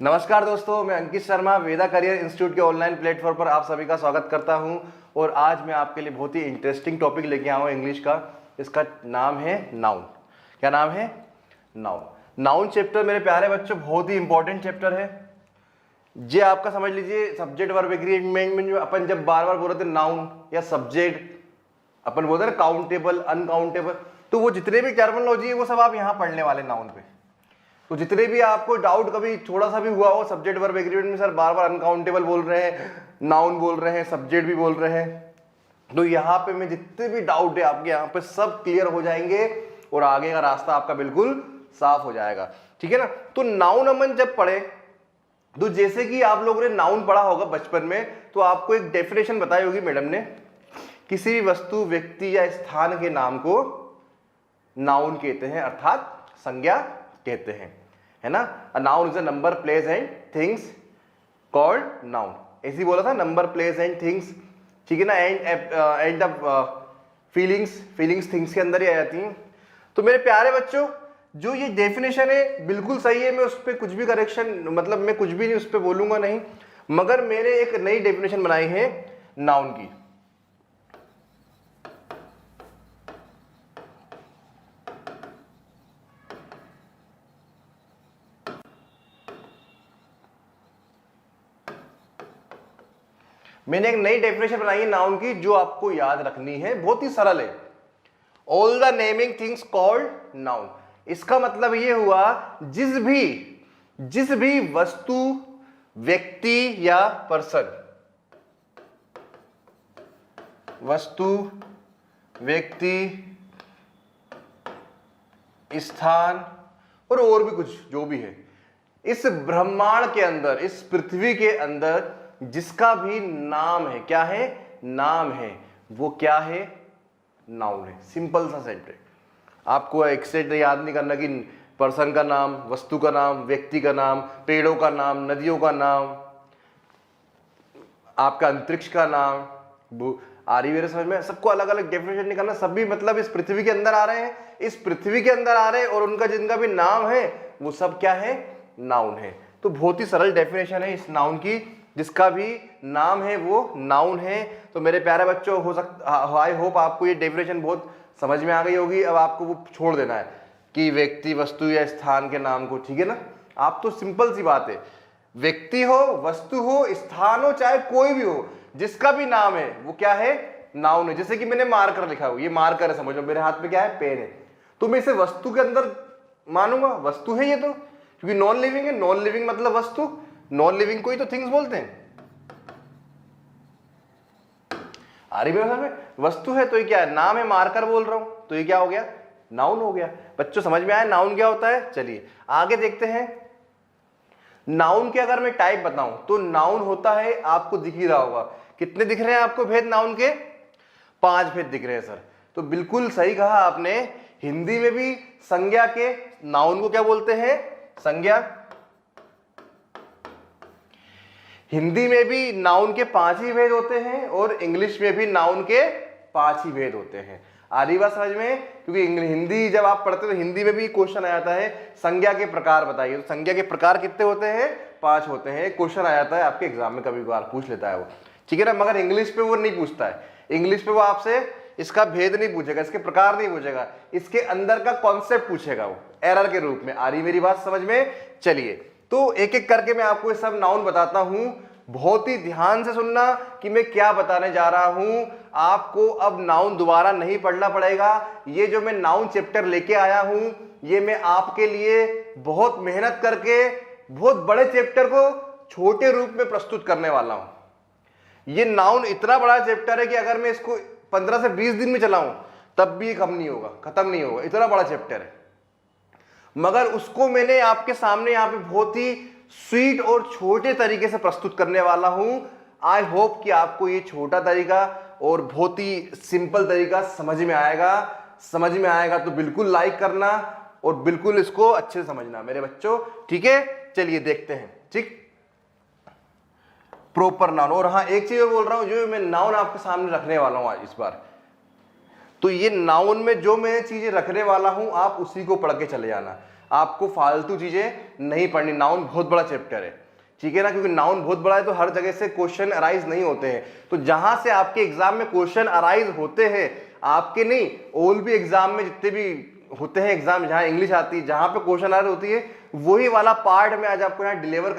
नमस्कार दोस्तों, मैं अंकित शर्मा वेदा करियर इंस्टीट्यूट के ऑनलाइन प्लेटफॉर्म पर आप सभी का स्वागत करता हूं। और आज मैं आपके लिए बहुत ही इंटरेस्टिंग टॉपिक लेके आया हूं इंग्लिश का। इसका नाम है नाउन। क्या नाम है? नाउन। नाउन चैप्टर मेरे प्यारे बच्चों बहुत ही इंपॉर्टेंट चैप्टर है। ये आपका समझ लीजिए सब्जेक्ट वर्ब एग्रीमेंट में जो अपन जब बार बार बोल रहे थे नाउन या सब्जेक्ट, अपन बोलते हैं काउंटेबल, अनकाउंटेबल, तो वो जितने भी टर्मिनोलॉजी है वो सब आप यहाँ पढ़ने वाले नाउन पे। तो जितने भी आपको डाउट कभी थोड़ा सा भी हुआ हो सब्जेक्ट वर्ब एग्रीमेंट में, सर बार बार अनकाउंटेबल बोल रहे हैं, नाउन बोल रहे हैं, सब्जेक्ट भी बोल रहे हैं, तो यहाँ पे मैं जितने भी डाउट है आपके यहाँ पे सब क्लियर हो जाएंगे और आगे का रास्ता आपका बिल्कुल साफ हो जाएगा। ठीक है ना। तो नाउन अमन जब पढ़े तो जैसे कि आप लोगों ने नाउन पढ़ा होगा बचपन में, तो आपको एक डेफिनेशन बताई होगी मैडम ने, किसी भी वस्तु, व्यक्ति या स्थान के नाम को नाउन कहते हैं, अर्थात संज्ञा कहते हैं, है ना। A noun is a number, place and things called noun. ऐसे बोला था, नंबर, प्लेस एंड थिंग्स, ठीक है ना। एंड द फीलिंग्स थिंग्स के अंदर ही आ जाती हैं। तो मेरे प्यारे बच्चों, जो ये डेफिनेशन है बिल्कुल सही है, मैं उस पर कुछ भी करेक्शन, मतलब मैं कुछ भी नहीं उस पर बोलूंगा नहीं, मगर मैंने एक नई डेफिनेशन बनाई है नाउन की। मैंने एक नई डेफिनेशन बनाई है नाउन की, जो आपको याद रखनी है, बहुत ही सरल है। All the naming things called noun. इसका मतलब ये हुआ जिस भी वस्तु, व्यक्ति या पर्सन, वस्तु, व्यक्ति, स्थान और भी कुछ जो भी है इस ब्रह्मांड के अंदर, इस पृथ्वी के अंदर जिसका भी नाम है, क्या है? नाम है। वो क्या है? नाउन है। सिंपल सा सेंटेंस। आपको एक सेट याद नहीं करना कि पर्सन का नाम, वस्तु का नाम, व्यक्ति का नाम, पेड़ों का नाम, नदियों का नाम, आपका अंतरिक्ष का नाम, आ रही मेरे समझ में? सबको अलग अलग डेफिनेशन नहीं करना, सभी मतलब इस पृथ्वी के अंदर आ रहे हैं, इस पृथ्वी के अंदर आ रहे हैं और उनका जिनका भी नाम है वो सब क्या है? नाउन है। तो बहुत ही सरल डेफिनेशन है इस नाउन की, जिसका भी नाम है वो नाउन है। तो मेरे प्यारे बच्चों, हो सकता, आई होप आपको ये डेफिनेशन बहुत समझ में आ गई होगी। अब आपको वो छोड़ देना है कि व्यक्ति, वस्तु या स्थान के नाम को, ठीक है ना। आप तो सिंपल सी बात है, व्यक्ति हो, वस्तु हो, स्थान हो, चाहे कोई भी हो, जिसका भी नाम है वो क्या है? नाउन है। जैसे कि मैंने मार्कर लिखा हो, ये मार्कर है, समझ लो मेरे हाथ में क्या है? पेन है, तो मैं इसे वस्तु के अंदर मानूंगा, वस्तु है ये तो, क्योंकि नॉन लिविंग है। नॉन लिविंग मतलब वस्तु, नॉन लिविंग को ही तो थिंग्स बोलते हैं। आ रही मेरे में? वस्तु है तो ये क्या है? नाम है, मार्कर बोल रहा हूं, तो ये क्या हो गया? नाउन हो गया। बच्चों समझ में आया नाउन क्या होता है? चलिए आगे देखते हैं। नाउन के अगर मैं टाइप बताऊं तो नाउन होता है, आपको दिख ही रहा होगा, कितने दिख रहे हैं आपको भेद नाउन के? 5 भेद दिख रहे हैं सर। तो बिल्कुल सही कहा आपने। हिंदी में भी संज्ञा के नाउन को क्या बोलते हैं? संज्ञा। हिंदी में भी नाउन के 5 ही भेद होते हैं और इंग्लिश में भी नाउन के 5 ही भेद होते हैं। आ रही बात समझ में? क्योंकि हिंदी जब आप पढ़ते हो तो हिंदी में भी क्वेश्चन आ जाता है, संज्ञा के प्रकार बताइए। तो संज्ञा के प्रकार कितने होते हैं? 5 होते हैं। क्वेश्चन आ जाता है आपके एग्जाम में, कभी कभार पूछ लेता है वो, ठीक है ना। मगर इंग्लिश पे वो नहीं पूछता है। इंग्लिश पे वो आपसे इसका भेद नहीं पूछेगा, इसके प्रकार नहीं पूछेगा, इसके अंदर का कॉन्सेप्ट पूछेगा वो एरर के रूप में। आ रही मेरी बात समझ में? चलिए तो एक एक करके मैं आपको ये सब नाउन बताता हूं। बहुत ही ध्यान से सुनना कि मैं क्या बताने जा रहा हूं। आपको अब नाउन दोबारा नहीं पढ़ना पड़ेगा। ये जो मैं नाउन चैप्टर लेके आया हूं, ये मैं आपके लिए बहुत मेहनत करके बहुत बड़े चैप्टर को छोटे रूप में प्रस्तुत करने वाला हूं। ये नाउन इतना बड़ा चैप्टर है कि अगर मैं इसको 15 से 20 दिन में चलाऊं तब भी खत्म नहीं होगा, इतना बड़ा चैप्टर है। मगर उसको मैंने आपके सामने यहाँ पे बहुत ही स्वीट और छोटे तरीके से प्रस्तुत करने वाला हूं। आई होप कि आपको ये छोटा तरीका और बहुत ही सिंपल तरीका समझ में आएगा। समझ में आएगा तो बिल्कुल लाइक करना और बिल्कुल इसको अच्छे से समझना मेरे बच्चों, ठीक है। चलिए देखते हैं, ठीक। Proper noun. और हाँ, एक चीज और बोल रहा हूं, जो मैं नाउन आपके सामने रखने वाला हूं आज इस बार, तो ये नाउन में जो मैं चीजें रखने वाला हूं आप उसी को पढ़ के चले जाना, आपको फालतू चीजें नहीं पढ़नी। नाउन बहुत बड़ा चैप्टर है, ठीक है ना, क्योंकि नाउन बहुत बड़ा है तो हर जगह से क्वेश्चन अराइज नहीं होते हैं। तो जहां से आपके एग्जाम में क्वेश्चन अराइज होते हैं, आपके नहीं ऑल भी एग्जाम में जितने भी होते हैं एग्जाम जहां इंग्लिश आती है, जहां पे क्वेश्चन अराइज होती है, वही वाला पार्ट मैं आज आपको यहाँ डिलीवर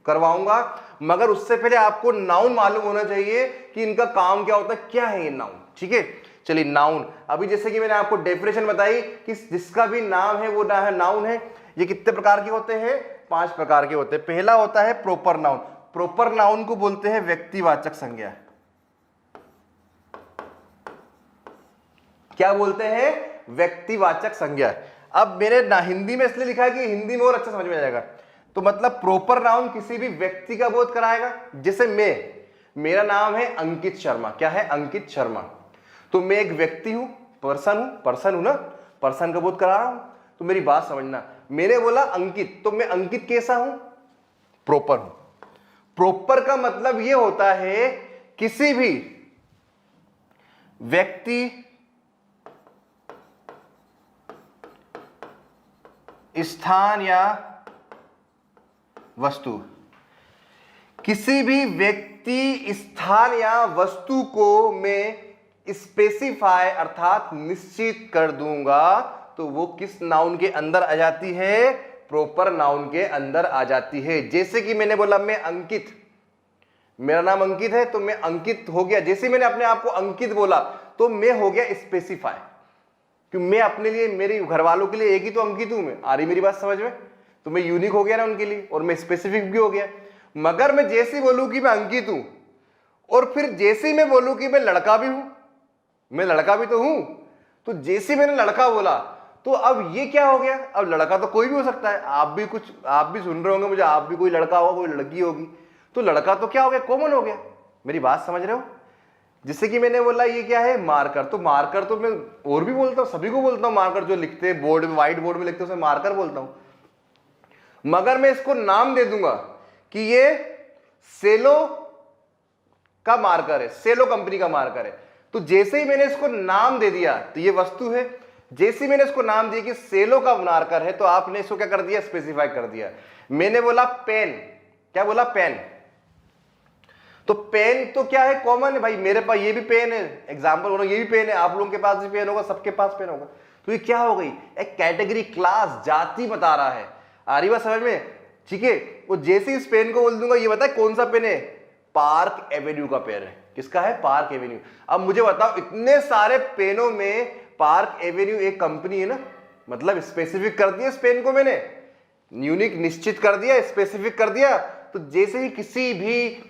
करवाऊंगा। मगर उससे पहले आपको नाउन मालूम होना चाहिए कि इनका काम क्या होता है, क्या है ये नाउन, ठीक है। चलिए नाउन, अभी जैसे कि मैंने आपको डेफिनेशन बताई कि जिसका भी नाम है वो नाउन है। ये कितने प्रकार के होते हैं, 5 प्रकार के होते हैं। पहला होता है प्रॉपर नाउन। प्रॉपर नाउन को बोलते हैं व्यक्तिवाचक संज्ञा। क्या बोलते हैं, व्यक्तिवाचक संज्ञा। अब मैंने ना हिंदी में इसलिए लिखा है कि हिंदी में और अच्छा समझ में आ जाएगा। तो मतलब प्रॉपर नाउन किसी भी व्यक्ति का बोध कराएगा। जैसे मेरा नाम है अंकित शर्मा, क्या है, अंकित शर्मा, तो मैं एक व्यक्ति हूं, पर्सन हूं ना, पर्सन का बोध करा रहा हूं। तो मेरी बात समझना, मैंने बोला अंकित, तो मैं अंकित कैसा हूं, प्रॉपर हूं। प्रॉपर का मतलब यह होता है किसी भी व्यक्ति, स्थान या वस्तु, किसी भी व्यक्ति, स्थान या वस्तु को मैं स्पेसिफाई अर्थात निश्चित कर दूंगा तो वो किस नाउन के अंदर आ जाती है, प्रॉपर नाउन के अंदर आ जाती है। जैसे कि मैंने बोला मैं अंकित, मेरा नाम अंकित है तो मैं अंकित हो गया। जैसे मैंने अपने आप को अंकित बोला तो मैं हो गया स्पेसिफाई, कि मैं अपने लिए, मेरे घर वालों के लिए एक ही तो अंकित हूं मैं। आ रही मेरी बात समझ में, तो मैं यूनिक हो गया ना उनके लिए, और मैं स्पेसिफिक भी हो गया। मगर मैं जैसे बोलूं कि मैं अंकित हूं और फिर जैसे मैं बोलूं कि मैं लड़का भी हूं, मैं लड़का भी तो हूं, तो जैसे मैंने लड़का बोला तो अब ये क्या हो गया, अब लड़का तो कोई भी हो सकता है। आप भी सुन रहे होंगे मुझे, आप भी कोई लड़का होगा, कोई लड़की होगी, तो लड़का तो क्या हो गया, कॉमन हो गया। मेरी बात समझ रहे हो। जिससे कि मैंने बोला ये क्या है, मार्कर, तो मार्कर तो मैं और भी बोलता हूं, सभी को बोलता हूं मार्कर, जो लिखते हैं बोर्ड में, व्हाइट बोर्ड में लिखते हैं उसे मार्कर बोलता हूं। मगर मैं इसको नाम दे दूंगा कि ये सेलो का मार्कर है, सेलो कंपनी का मार्कर है, तो जैसे ही मैंने इसको नाम दे दिया तो ये वस्तु है। जैसे ही मैंने इसको नाम दिया कि सेलो का मार्कर है तो आपने इसको क्या कर दिया, स्पेसिफाई कर दिया। मैंने बोला पेन, क्या बोला, पेन, तो पेन तो क्या है, कॉमन है भाई, मेरे पास ये भी पेन है, एग्जांपल हो रहा, ये भी पेन है, आप लोगों के पास भी पेन होगा, सबके पास पेन होगा। तो ये क्या हो गई, एक कैटेगरी, क्लास, जाति बता रहा है। आ रही बात समझ में, ठीक है। वो जैसे इस पेन को बोल दूंगा, ये बताए कौन सा पेन है, पार्क एवेन्यू का पेन है। किसका है, पार्क एवेन्यू। अब मुझे बताओ, इतने सारे पेनों में पार्क एवेन्यू एक कंपनी है ना, मतलब स्पेसिफिक कर दिया इस पेन को मैंने, यूनिक निश्चित कर दिया, स्पेसिफिक कर दिया। तो जैसे ही किसी भी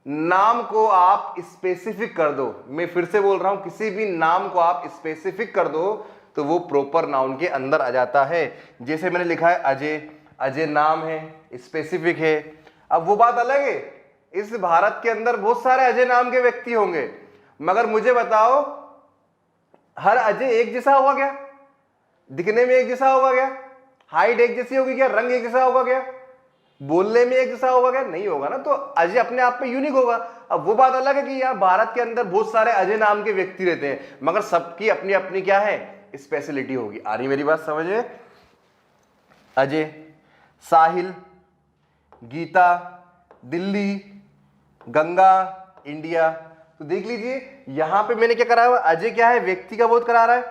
नाम को आप स्पेसिफिक कर दो, मैं फिर से बोल रहा हूं, किसी भी नाम को आप स्पेसिफिक कर दो तो वो प्रॉपर नाउन के अंदर आ जाता है। जैसे मैंने लिखा है अजय, अजय नाम है, स्पेसिफिक है। अब वो बात अलग है, इस भारत के अंदर बहुत सारे अजय नाम के व्यक्ति होंगे, मगर मुझे बताओ हर अजय एक जैसा होगा क्या, दिखने में एक जैसा होगा क्या, हाइट एक जैसी होगी क्या, रंग एक जैसा होगा क्या, बोलने में एक जैसा होगा क्या, नहीं होगा ना। तो अजय अपने आप में यूनिक होगा। अब वो बात अलग है कि यहाँ भारत के अंदर बहुत सारे अजय नाम के व्यक्ति रहते हैं, मगर सबकी अपनी अपनी क्या है, स्पेशलिटी होगी। आ रही मेरी बात समझ में, अजय, साहिल, गीता, दिल्ली, गंगा, इंडिया। तो देख लीजिए यहां पे मैंने क्या करा है, अजय क्या है, व्यक्ति का बोध करा रहा है,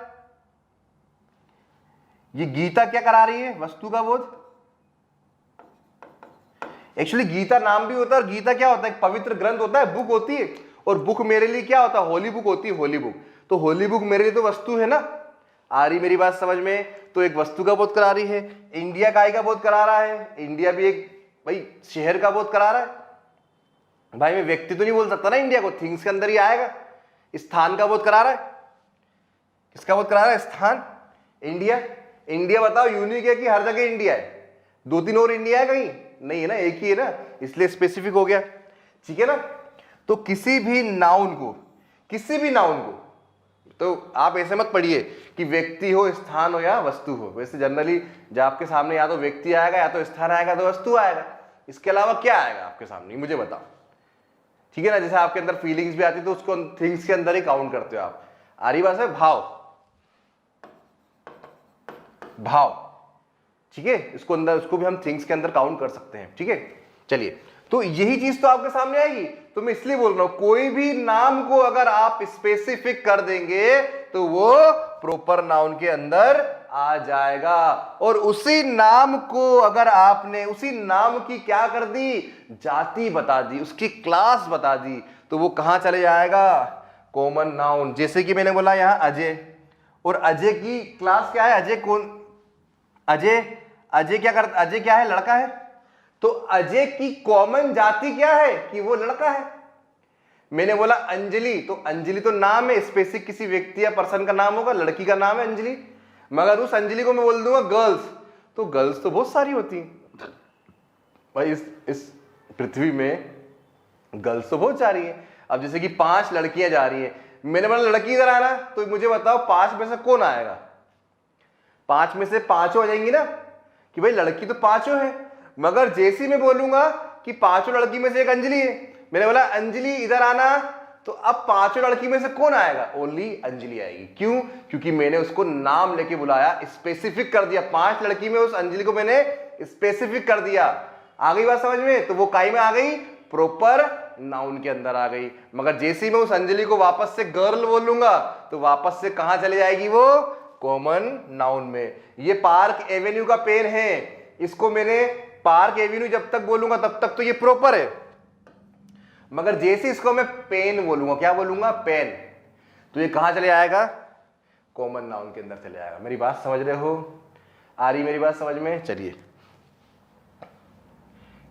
ये गीता क्या करा रही है, वस्तु का बोध। एक्चुअली गीता नाम भी होता है, और गीता क्या होता है, एक पवित्र ग्रंथ होता है, बुक होती है। और बुक मेरे लिए क्या होता है, होली बुक होती है, होली बुक। तो होली बुक मेरे लिए तो वस्तु है ना। आ रही मेरी बात समझ में, तो एक वस्तु का बोध करा रही है। इंडिया काय का बोध करा रहा है, इंडिया भी एक भाई शहर का बोध करा रहा है। भाई मैं व्यक्ति तो नहीं बोल सकता ना इंडिया को, थिंग्स के अंदर ही आएगा। स्थान का बोध करा रहा है, किसका बोध करा रहा है, स्थान, इंडिया। इंडिया बताओ यूनिक है कि हर जगह इंडिया है, 2-3 और इंडिया है कहीं, नहीं है ना, एक ही है ना, इसलिए स्पेसिफिक हो गया, ठीक है ना। तो किसी भी नाउन को, किसी भी नाउन को, तो आप ऐसे मत पढ़िए कि व्यक्ति हो, स्थान हो या वस्तु हो। वैसे जनरली जब आपके सामने या तो व्यक्ति आएगा, या तो स्थान आएगा, तो वस्तु आएगा, इसके अलावा क्या आएगा आपके सामने, मुझे बताओ, ठीक है ना। जैसे आपके अंदर फीलिंग्स भी आती है तो उसको थिंग्स के अंदर ही काउंट करते हो आप। आ रही बात है, भाव, भाव, ठीक है। इसको अंदर, उसको भी हम थिंग्स के अंदर काउंट कर सकते हैं, ठीक है। चलिए, तो यही चीज तो आपके सामने आएगी। तो मैं इसलिए बोल रहा हूं, कोई भी नाम को अगर आप स्पेसिफिक कर देंगे तो वो प्रॉपर नाउन के अंदर आ जाएगा। और उसी नाम को अगर आपने उसी नाम की क्या कर दी, जाति बता दी, उसकी क्लास बता दी, तो वो कहां चले जाएगा, कॉमन नाउन। जैसे कि मैंने बोला यहां अजय, और अजय की क्लास क्या है, अजय कौन, अजय क्या करता, अजय क्या है, लड़का है। तो अजय की कॉमन जाति क्या है कि वो लड़का है। मैंने बोला अंजलि, तो अंजलि तो नाम है, स्पेसिफिक किसी व्यक्ति या पर्सन का नाम होगा, लड़की का नाम है अंजलि। मगर उस अंजलि को मैं बोल दूंगा गर्ल्स, तो गर्ल्स तो बहुत सारी होती हैं भाई, इस पृथ्वी में गर्ल्स तो बहुत सारी हैं। अब जैसे कि 5 लड़कियां जा रही हैं, मैंने बोला लड़की इधर आना, तो मुझे बताओ 5 में से कौन आएगा, 5 में से 5 हो जाएंगी ना, कि भाई लड़की तो 5 है। मगर जैसी मैं बोलूंगा कि 5 लड़की में से एक अंजलि है, मैंने बोला अंजलि इधर आना, तो अब 5 लड़की में से कौन आएगा, ओनली अंजलि आएगी। क्यों, क्योंकि मैंने उसको नाम लेके बुलाया, स्पेसिफिक कर दिया। 5 लड़की में उस अंजलि को मैंने स्पेसिफिक कर दिया। आ गई बात समझ में, तो वो काई में आ गई, प्रॉपर नाउन के अंदर आ गई। मगर जैसे मैं उस अंजलि को वापस से गर्ल बोलूंगा, तो वापस से कहां चले जाएगी वो, कॉमन नाउन में। ये पार्क एवेन्यू का पेन है, इसको मैंने पार्क एवेन्यू जब तक बोलूंगा तब तक तो ये प्रॉपर है। मगर जैसे इसको मैं पेन बोलूंगा, क्या बोलूंगा, पेन, तो ये कहां चले आएगा, कॉमन नाउन के अंदर चले आएगा। मेरी बात समझ रहे हो, आ रही मेरी बात समझ में। चलिए,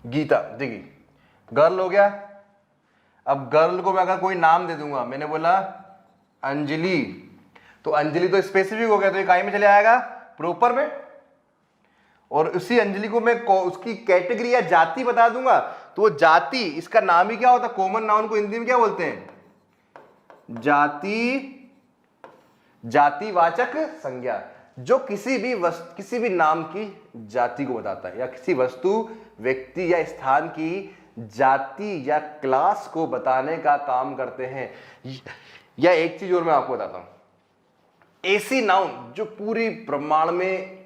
गीता, देखिए गर्ल हो गया। अब गर्ल को मैं अगर कोई नाम दे दूंगा, मैंने बोला अंजलि, तो अंजलि तो स्पेसिफिक हो गया, तो ये काई में चले आएगा, प्रॉपर में। और उसी अंजलि को मैं उसकी कैटेगरी या जाति बता दूंगा, तो वो जाति, इसका नाम ही क्या होता है, कॉमन नाउन को हिंदी में क्या बोलते हैं, जाति, जातिवाचक संज्ञा, जो किसी भी नाम की जाति को बताता है, या किसी वस्तु, व्यक्ति या स्थान की जाति या क्लास को बताने का काम करते हैं। या एक चीज और मैं आपको बताता हूं, ऐसी नाउन जो पूरी ब्रह्मांड में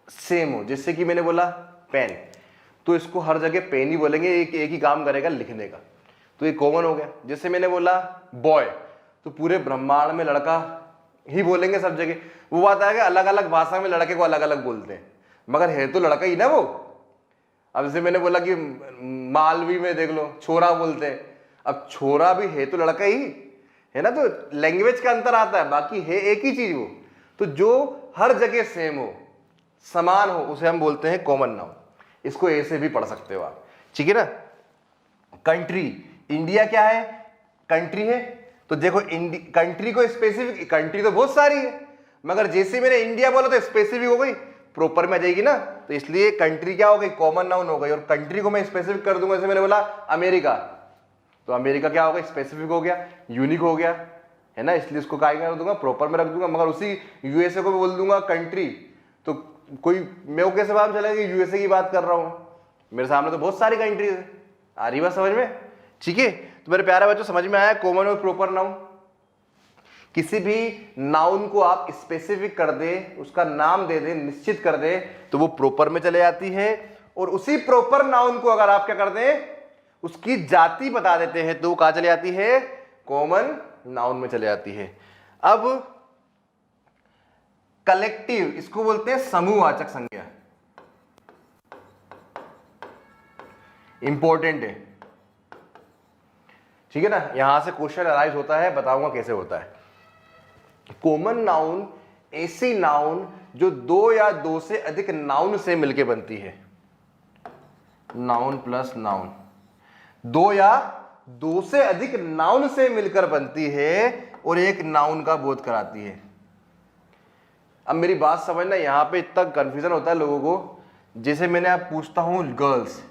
सेम हो। जैसे कि मैंने बोला पेन, तो इसको हर जगह पेन ही बोलेंगे, एक ही काम करेगा, लिखने का, तो ये कॉमन हो गया। जैसे मैंने बोला बॉय, तो पूरे ब्रह्मांड में लड़का ही बोलेंगे सब जगह। वो बात है कि अलग अलग भाषा में लड़के को अलग अलग बोलते हैं, मगर है तो लड़का ही ना वो। अब जैसे मैंने बोला कि मालवी में देख लो छोरा बोलते हैं, अब छोरा भी है तो लड़का ही है ना, तो लैंग्वेज का अंतर आता है, बाकी है एक ही चीज वो। तो जो हर जगह सेम हो, समान हो, उसे हम बोलते हैं कॉमन नाउन। इसको ऐसे भी पढ़ सकते हो आप, ठीक है ना। कंट्री, इंडिया क्या है, कंट्री है, तो देखो कंट्री को स्पेसिफिक, कंट्री तो बहुत सारी है, मगर जैसे मैंने इंडिया बोला तो स्पेसिफिक हो गई, प्रॉपर में आ जाएगी ना, तो इसलिए कंट्री क्या हो गई, कॉमन नाउन हो गई। और कंट्री को मैं स्पेसिफिक कर दूंगा, जैसे मैंने बोला अमेरिका, तो अमेरिका क्या हो गया, स्पेसिफिक हो गया, यूनिक हो गया, है ना, इसलिए इसको क्या कर दूंगा, प्रॉपर में रख दूंगा। मगर उसी यूएसए को मैं बोल दूंगा कंट्री, तो कोई मेरे को कैसे पता चलेगा कि यूएसए की बात कर रहा हूं, मेरे सामने तो बहुत सारी कंट्रीज है। आ रही बात समझ में, ठीक है। तो मेरे प्यारे बच्चों, समझ में आया कॉमन और प्रॉपर नाउन। किसी भी नाउन को आप स्पेसिफिक कर दे, उसका नाम दे दे, निश्चित कर दे, तो वो प्रॉपर में चले जाती है। और उसी प्रॉपर नाउन को अगर आप क्या कर दें, उसकी जाति बता देते हैं, तो वो कहां चले जाती है, कॉमन नाउन में चले जाती है। अब कलेक्टिव, इसको बोलते हैं समूहवाचक संज्ञा, इंपॉर्टेंट है, ठीक है ना। यहां से क्वेश्चन अराइज होता है, बताऊंगा कैसे होता है। कॉमन नाउन ऐसी नाउन जो 2 या 2 से अधिक नाउन से मिलकर बनती है, नाउन प्लस नाउन, 2 या 2 से अधिक नाउन से मिलकर बनती है और एक नाउन का बोध कराती है। अब मेरी बात समझना, यहां पे इतना कंफ्यूजन होता है लोगों को। जैसे मैंने आप पूछता हूं गर्ल्स,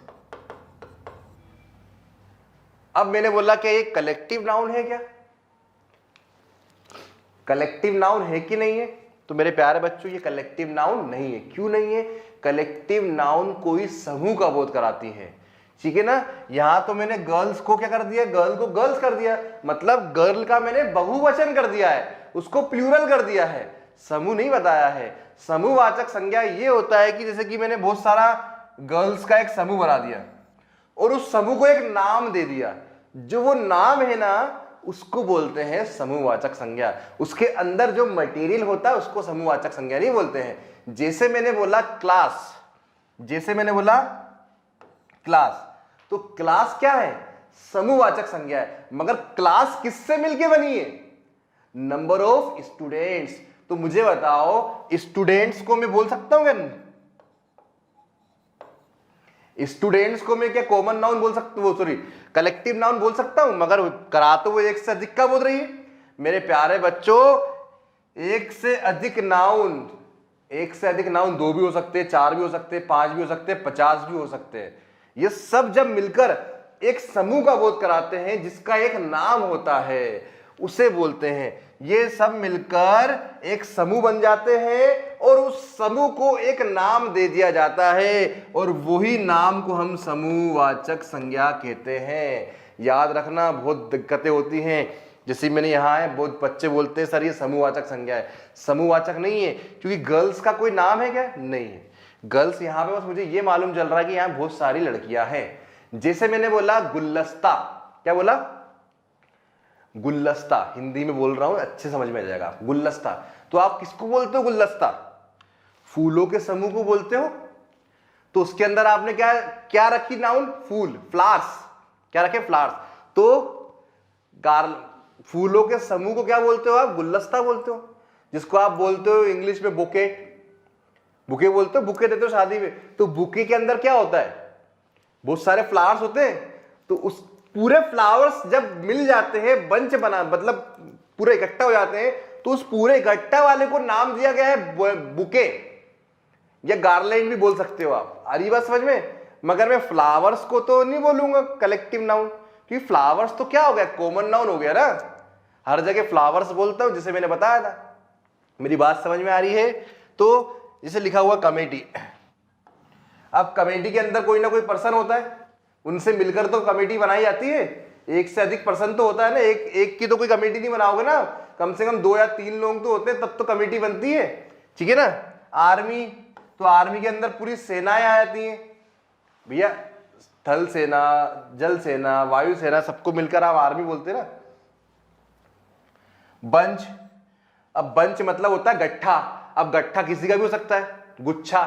अब मैंने बोला क्या ये कलेक्टिव नाउन है, क्या कलेक्टिव नाउन है कि नहीं है, तो मेरे प्यारे बच्चों ये कलेक्टिव नाउन नहीं है। क्यों नहीं है, कलेक्टिव नाउन कोई समूह का बोध कराती है। ठीक है ना। यहां तो मैंने गर्ल्स को क्या कर दिया, गर्ल को गर्ल्स कर दिया, मतलब गर्ल का मैंने बहुवचन कर दिया है, उसको प्लूरल कर दिया है, समूह नहीं बताया है। समूहवाचक संज्ञा ये होता है कि जैसे कि मैंने बहुत सारा गर्ल्स का एक समूह बना दिया और उस समूह को एक नाम दे दिया, जो वो नाम है ना उसको बोलते हैं समूहवाचक संज्ञा। उसके अंदर जो मटेरियल होता है उसको समूहवाचक संज्ञा नहीं बोलते हैं। जैसे मैंने बोला क्लास, जैसे मैंने बोला क्लास, तो क्लास क्या है, समूहवाचक संज्ञा है। मगर क्लास किससे मिलके बनी है, नंबर ऑफ स्टूडेंट्स। तो मुझे बताओ स्टूडेंट्स को मैं बोल सकता हूं क्या, स्टूडेंट्स को मैं क्या कॉमन नाउन बोल सकता हूं, सॉरी कलेक्टिव नाउन बोल सकता हूं, मगर करा तो वो एक से अधिक का बोल रही है। मेरे प्यारे बच्चों, एक से अधिक नाउन, एक से अधिक नाउन 2 भी हो सकते हैं, 4 भी हो सकते हैं, 5 भी हो सकते हैं, 50 भी हो सकते हैं। ये सब जब मिलकर एक समूह का बोध कराते हैं जिसका एक नाम होता है, उसे बोलते हैं। ये सब मिलकर एक समूह बन जाते हैं और उस समूह को एक नाम दे दिया जाता है और वही नाम को हम समूहवाचक संज्ञा कहते हैं। याद रखना, बहुत दिक्कतें होती हैं। जैसे मैंने यहाँ है, बहुत बच्चे बोलते हैं सर ये समूहवाचक संज्ञा है, समूहवाचक नहीं है, क्योंकि गर्ल्स का कोई नाम है क्या, नहीं है। गर्ल्स यहाँ पे बस मुझे ये मालूम चल रहा है कि यहाँ बहुत सारी लड़कियां हैं। जैसे मैंने बोला गुलदस्ता, क्या बोला, गुलदस्ता, हिंदी में बोल रहा हूं, अच्छे समझ में आ जाएगा। गुलदस्ता, तो आप किसको बोलते हो गुलदस्ता, फूलों के समूह को बोलते हो। तो उसके अंदर आपने क्या क्या रखी नाउन, फूल, फ्लावर्स, क्या रखे, फ्लावर्स। तो फूलों के समूह को क्या बोलते हो आप, गुलदस्ता बोलते हो। जिसको आप बोलते हो इंग्लिश में बुके, बुके बोलते हो, बुके देते हो शादी में। तो बुके के अंदर क्या होता है, बहुत सारे फ्लावर्स होते हैं। तो उस पूरे फ्लावर्स जब मिल जाते हैं, बंच बना, मतलब पूरे इकट्ठा हो जाते हैं, तो उस पूरे इकट्ठा वाले को नाम दिया गया है बुके या गार्लैंड भी बोल सकते हो आप। आ रही बात समझ में। मगर मैं फ्लावर्स को तो नहीं बोलूंगा कलेक्टिव नाउन, क्योंकि फ्लावर्स तो क्या हो गया, कॉमन नाउन हो गया ना, हर जगह फ्लावर्स बोलता हूं, जैसे मैंने बताया था। मेरी बात समझ में आ रही है। तो जैसे लिखा हुआ कमेटी, अब कमेटी के अंदर कोई ना कोई पर्सन होता है, उनसे मिलकर तो कमेटी बनाई जाती है। एक से अधिक पर्सन तो होता है ना, एक की तो कोई कमेटी नहीं बनाओगे ना, कम से कम 2 या 3 लोग तो होते हैं, तब तो कमेटी बनती है, ठीक है ना। आर्मी, तो आर्मी के अंदर पूरी सेनाएं आ जाती हैं भैया, थल सेना, जल सेना, वायु सेना, सबको मिलकर आप आर्मी बोलते हैं ना। बंच, अब बंच मतलब होता है गट्ठा। अब गट्ठा किसी का भी हो सकता है, गुच्छा,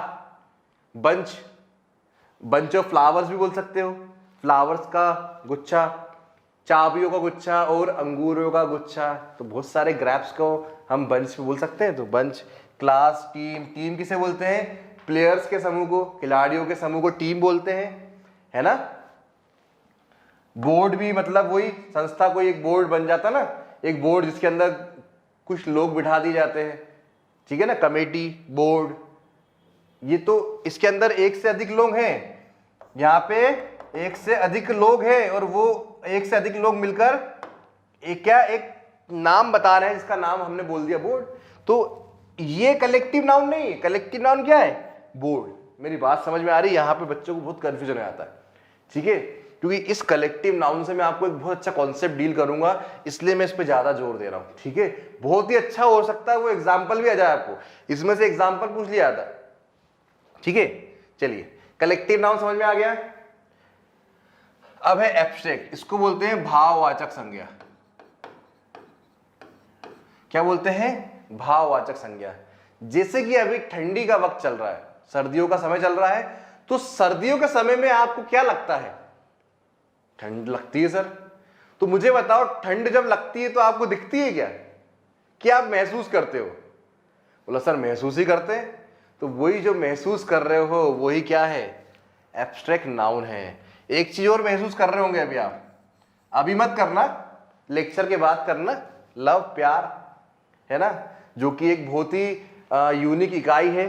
बंच, बंच ऑफ फ्लावर्स भी बोल सकते हो, फ्लावर्स का गुच्छा, चाबियों का गुच्छा और अंगूरों का गुच्छा। तो बहुत सारे ग्रैप्स को हम बंच बोल सकते हैं। तो बंच, क्लास, टीम, टीम किसे बोलते हैं, प्लेयर्स के समूह को, खिलाड़ियों के समूह को टीम बोलते हैं, है ना। बोर्ड भी मतलब वही संस्था, कोई एक बोर्ड बन जाता ना, एक बोर्ड जिसके अंदर कुछ लोग बिठा दिए जाते हैं, ठीक है ना, कमेटी, बोर्ड। ये तो इसके अंदर एक से अधिक लोग हैं, यहाँ पे एक से अधिक लोग हैं और वो एक से अधिक लोग मिलकर एक क्या, एक नाम बता रहे हैं जिसका नाम हमने बोल दिया बोर्ड। तो ये कलेक्टिव नाउन नहीं है, कलेक्टिव नाउन क्या है, बोर्ड। मेरी बात समझ में आ रही है। यहाँ पे बच्चों को बहुत कंफ्यूजन हो जाता है, ठीक है, क्योंकि इस कलेक्टिव नाउन से मैं आपको एक बहुत अच्छा कॉन्सेप्ट डील करूंगा, इसलिए मैं इस पे ज्यादा जोर दे रहा हूं, ठीक है। बहुत ही अच्छा हो सकता है वो एग्जाम्पल भी आ जाए आपको, इसमें से एग्जाम्पल पूछ लिया था, ठीक है। चलिए, कलेक्टिव नाउन समझ में आ गया। अब है एब्स्ट्रैक्ट, इसको बोलते हैं भाववाचक संज्ञा। क्या बोलते हैं, भाववाचक संज्ञा। जैसे कि अभी ठंडी का वक्त चल रहा है, सर्दियों का समय चल रहा है, तो सर्दियों के समय में आपको क्या लगता है, ठंड लगती है सर। तो मुझे बताओ, ठंड जब लगती है तो आपको दिखती है क्या, क्या आप महसूस करते हो, बोला सर महसूस ही करते हैं। तो वही जो महसूस कर रहे हो वही क्या है, एब्स्ट्रैक्ट नाउन है। एक चीज और महसूस कर रहे होंगे अभी आप, अभी मत करना, लेक्चर के बाद करना, लव, प्यार, है ना, जो कि एक बहुत ही यूनिक इकाई है,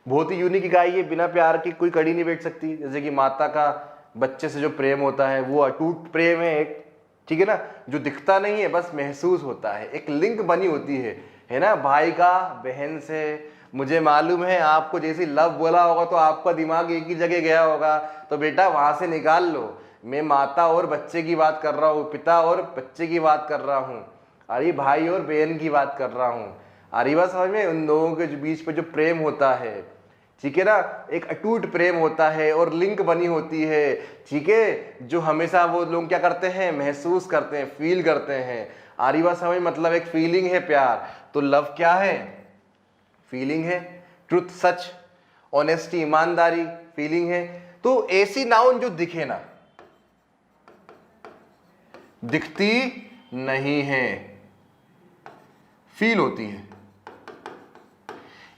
बहुत ही यूनिक इकाई है। बिना प्यार की कोई कड़ी नहीं बैठ सकती। जैसे कि माता का बच्चे से जो प्रेम होता है वो अटूट प्रेम है एक, ठीक है ना, जो दिखता नहीं है, बस महसूस होता है, एक लिंक बनी होती है ना, भाई का बहन से, मुझे मालूम है आपको जैसे लव बोला होगा तो आपका दिमाग एक ही जगह गया होगा, तो बेटा वहां से निकाल लो। मैं माता और बच्चे की बात कर रहा हूँ, पिता और बच्चे की बात कर रहा हूँ, अरे भाई और बहन की बात कर रहा हूँ। अरे बात समझ में, उन लोगों के बीच पे जो प्रेम होता है, ठीक है ना, एक अटूट प्रेम होता है और लिंक बनी होती है, ठीक है, जो हमेशा वो लोग क्या करते हैं, महसूस करते हैं, फील करते हैं। आरी बात समझ, मतलब एक फीलिंग है प्यार। तो लव क्या है, फीलिंग है। ट्रुथ सच, ऑनेस्टी ईमानदारी, फीलिंग है। तो ऐसी नाउन जो दिखे ना, दिखती नहीं है, फील होती है।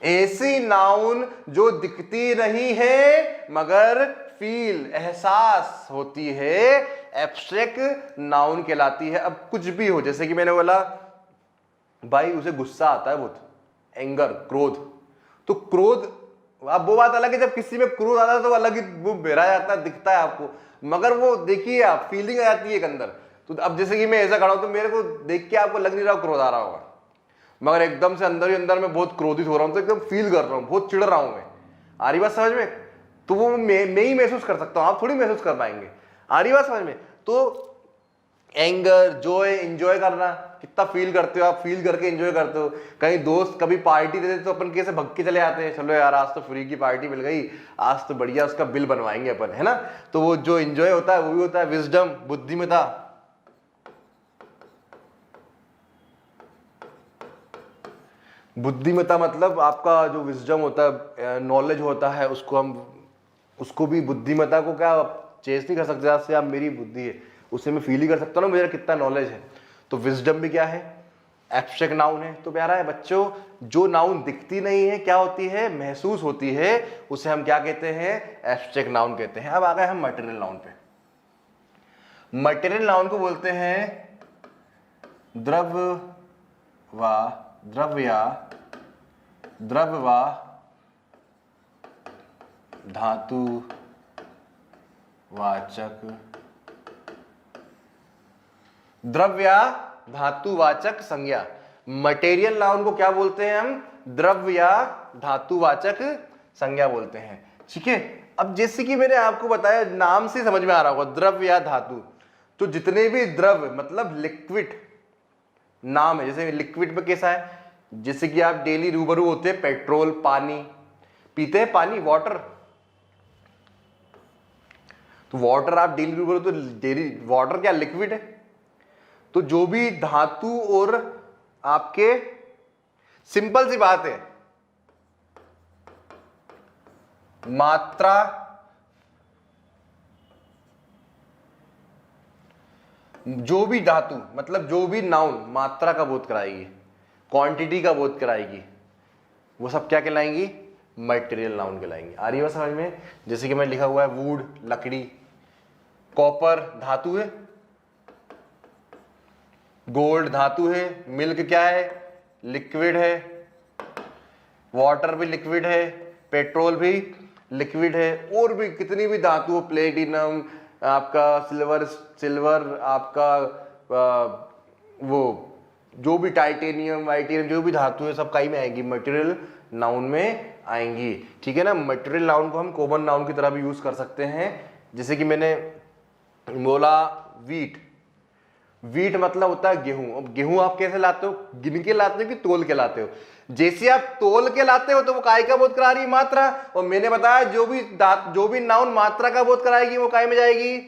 ऐसी नाउन जो दिखती नहीं है मगर फील, एहसास होती है, एब्स्ट्रैक्ट नाउन कहलाती है। अब कुछ भी हो, जैसे कि मैंने बोला भाई उसे गुस्सा आता है बहुत, एंगर, क्रोध, तो क्रोध, अब वो बात अलग है, जब किसी में क्रोध आता है तो अलग ही वो बेरा जाता है, दिखता है आपको, मगर वो देखिए आप फीलिंग आ जाती है एक अंदर। तो अब जैसे कि मैं ऐसा खड़ा हूं तो मेरे को देख के आपको लग नहीं रहा क्रोध आ रहा होगा, मगर एकदम से अंदर ही अंदर मैं बहुत क्रोधित हो रहा हूं, तो एकदम फील कर रहा हूं, बहुत चिढ़ रहा हूं मैं। आ रही बात समझ में? तो वो मैं ही महसूस कर सकता हूं, आप थोड़ी महसूस कर पाएंगे। आ रही बात समझ में? तो एंगर, जॉय, एंजॉय करना, कितना फील करते हो आप, फील करके एंजॉय करते हो। कहीं दोस्त कभी पार्टी देते तो अपन कैसे भग के चले आते हैं, चलो यार आज तो फ्री की पार्टी मिल गई, आज तो बढ़िया उसका बिल बनवाएंगे अपन, है ना। तो वो जो एंजॉय होता है वो भी होता है विजडम, बुद्धिमत्ता। बुद्धिमत्ता मतलब आपका जो विजडम होता है, नॉलेज होता है, उसको भी बुद्धिमत्ता को क्या चेंज नहीं कर सकते आपसे, आप मेरी बुद्धि है उसे मैं फील ही कर सकता हूँ ना मेरा कितना नॉलेज है। तो विजडम भी क्या है, एब्स्ट्रैक्ट नाउन है। तो प्यारा है बच्चों, जो नाउन दिखती नहीं है क्या होती है, महसूस होती है, उसे हम क्या कहते हैं, एब्स्ट्रैक्ट नाउन कहते हैं। अब आ गए हम मटेरियल नाउन पे। मटेरियल नाउन को बोलते हैं द्रव्य धातु वाचक, द्रव्य धातुवाचक संज्ञा। मटेरियल नाउन को क्या बोलते हैं हम, द्रव्य या धातुवाचक संज्ञा बोलते हैं, ठीक है। अब जैसे कि मैंने आपको बताया, नाम से समझ में आ रहा होगा, द्रव्य या धातु, तो जितने भी द्रव्य मतलब लिक्विड नाम है, जैसे लिक्विड में कैसा है, जैसे कि आप डेली रूबरू होते हैं, पेट्रोल, पानी पीते हैं, पानी, वाटर, तो वाटर आप डेली रूबरू, तो डेली वाटर क्या लिक्विड है। तो जो भी धातु और आपके, सिंपल सी बात है, मात्रा, जो भी धातु मतलब जो भी नाउन मात्रा का बोध कराएगी, क्वांटिटी का बोध कराएगी, वो सब क्या कहलाएंगी, मटेरियल नाउन कहलाएंगे। आ रही है समझ में? जैसे कि मैं लिखा हुआ है वुड, लकड़ी, कॉपर धातु है, गोल्ड धातु है, मिल्क क्या है, लिक्विड है, वाटर भी लिक्विड है, पेट्रोल भी लिक्विड है, और भी कितनी भी धातु, प्लेटिनम आपका, सिल्वर आपका, वो जो भी टाइटेनियम वाइटेनियम जो भी धातु है सब कहीं में आएंगी, मटेरियल नाउन में आएंगी, ठीक है ना। मटेरियल नाउन को हम कॉमन नाउन की तरह भी यूज कर सकते हैं। जैसे कि मैंने बोला वीट मतलब होता है गेहूं। अब गेहूं आप कैसे लाते हो, गिन के लाते हो कि तोल के लाते हो? जैसे आप तोल के लाते हो तो वो काय का बोध करा रही है, मात्रा। और मैंने बताया जो भी नाउन मात्रा का बोध कराएगी वो काय में जाएगी,